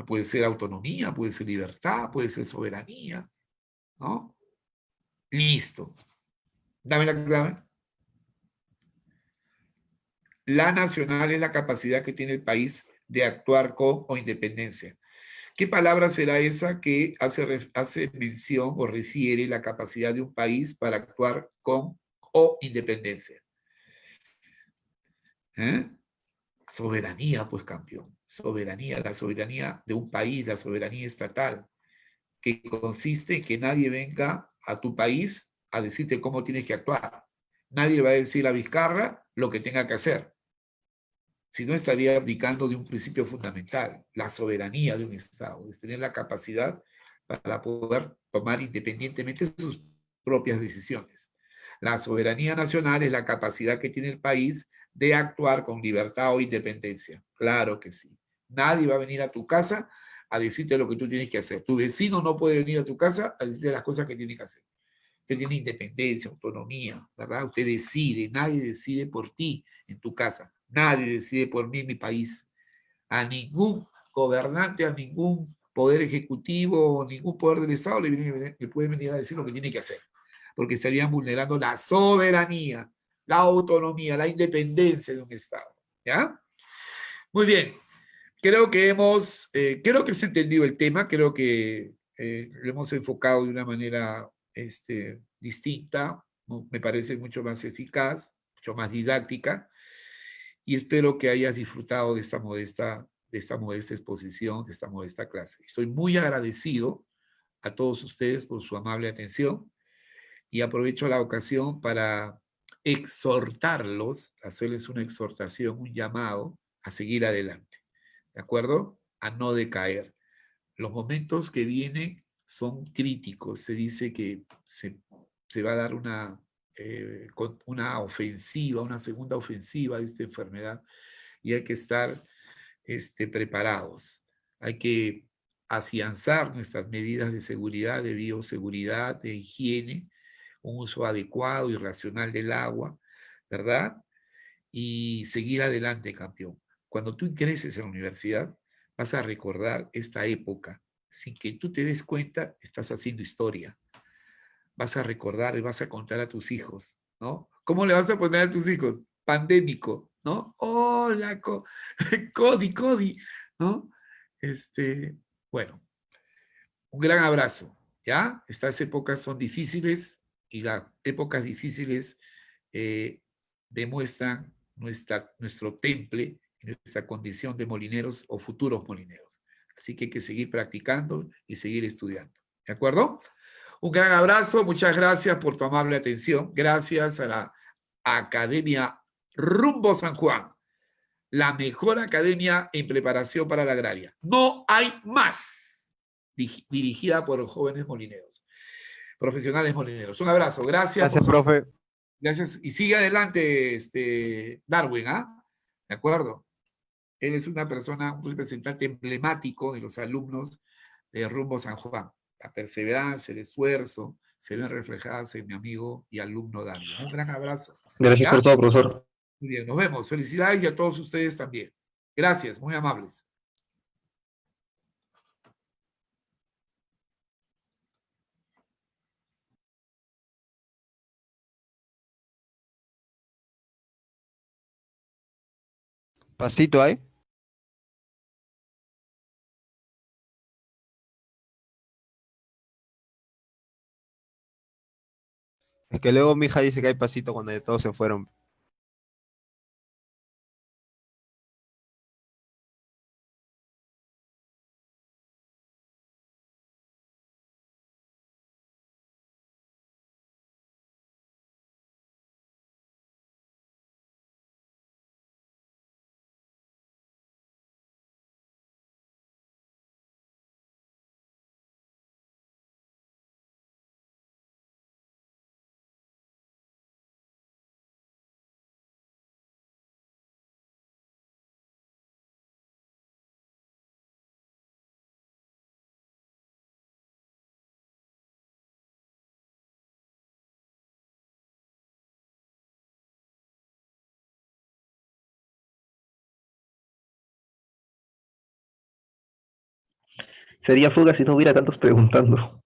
[SPEAKER 1] Puede ser autonomía, puede ser libertad, puede ser soberanía, ¿no? Listo. Dame la clave. La nacional es la capacidad que tiene el país de actuar con o independencia. ¿Qué palabra será esa que hace mención o refiere la capacidad de un país para actuar con o independencia? ¿Eh? Soberanía, pues, campeón. Soberanía, la soberanía de un país, la soberanía estatal, que consiste en que nadie venga a tu país a decirte cómo tienes que actuar. Nadie va a decir a Vizcarra lo que tenga que hacer. Si no, estaría abdicando de un principio fundamental, la soberanía de un Estado, es tener la capacidad para poder tomar independientemente sus propias decisiones. La soberanía nacional es la capacidad que tiene el país de actuar con libertad o independencia. Claro que sí. Nadie va a venir a tu casa a decirte lo que tú tienes que hacer. Tu vecino no puede venir a tu casa a decirte las cosas que tiene que hacer. Usted tiene independencia, autonomía, ¿verdad? Usted decide, nadie decide por ti en tu casa. Nadie decide por mí en mi país. A ningún gobernante, a ningún poder ejecutivo, ningún poder del Estado le puede venir a decir lo que tiene que hacer, porque estarían vulnerando la soberanía, la autonomía, la independencia de un Estado. ¿Ya? Muy bien. Creo que se ha entendido el tema, creo que lo hemos enfocado de una manera distinta, me parece mucho más eficaz, mucho más didáctica, y espero que hayas disfrutado de esta modesta exposición, de esta modesta clase. Estoy muy agradecido a todos ustedes por su amable atención y aprovecho la ocasión para exhortarlos, hacerles una exhortación, un llamado a seguir adelante, ¿de acuerdo? A no decaer. Los momentos que vienen son críticos. Se dice que se va a dar una ofensiva, una segunda ofensiva de esta enfermedad y hay que estar preparados. Hay que afianzar nuestras medidas de seguridad, de bioseguridad, de higiene, un uso adecuado y racional del agua, ¿verdad? Y seguir adelante, campeón. Cuando tú ingreses a la universidad, vas a recordar esta época. Sin que tú te des cuenta, estás haciendo historia. Vas a recordar y vas a contar a tus hijos, ¿no? ¿Cómo le vas a poner a tus hijos? Pandémico, ¿no? Hola, Cody, ¿no? Bueno, un gran abrazo, ¿ya? Estas épocas son difíciles y las épocas difíciles demuestran nuestro temple, nuestra condición de molineros o futuros molineros. Así que hay que seguir practicando y seguir estudiando. ¿De acuerdo? Un gran abrazo, muchas gracias por tu amable atención. Gracias a la Academia Rumbo San Juan, la mejor academia en preparación para la agraria. No hay más. Dirigida por jóvenes molineros, profesionales molineros. Un abrazo, gracias.
[SPEAKER 2] Gracias, profe.
[SPEAKER 1] Gracias. Y sigue adelante, Darwin, ¿ah? ¿De acuerdo? Él es una persona, un representante emblemático de los alumnos de Rumbo San Juan. La perseverancia, el esfuerzo, se ven reflejadas en mi amigo y alumno Darwin. Un gran abrazo.
[SPEAKER 4] Gracias
[SPEAKER 1] ¿Ya?
[SPEAKER 4] por todo, profesor.
[SPEAKER 1] Muy bien, nos vemos. Felicidades y a todos ustedes también. Gracias, muy amables.
[SPEAKER 2] Pasito ahí. Es que luego mi hija dice que hay pasito cuando ya todos se fueron.
[SPEAKER 4] Sería fuga si no hubiera tantos preguntando.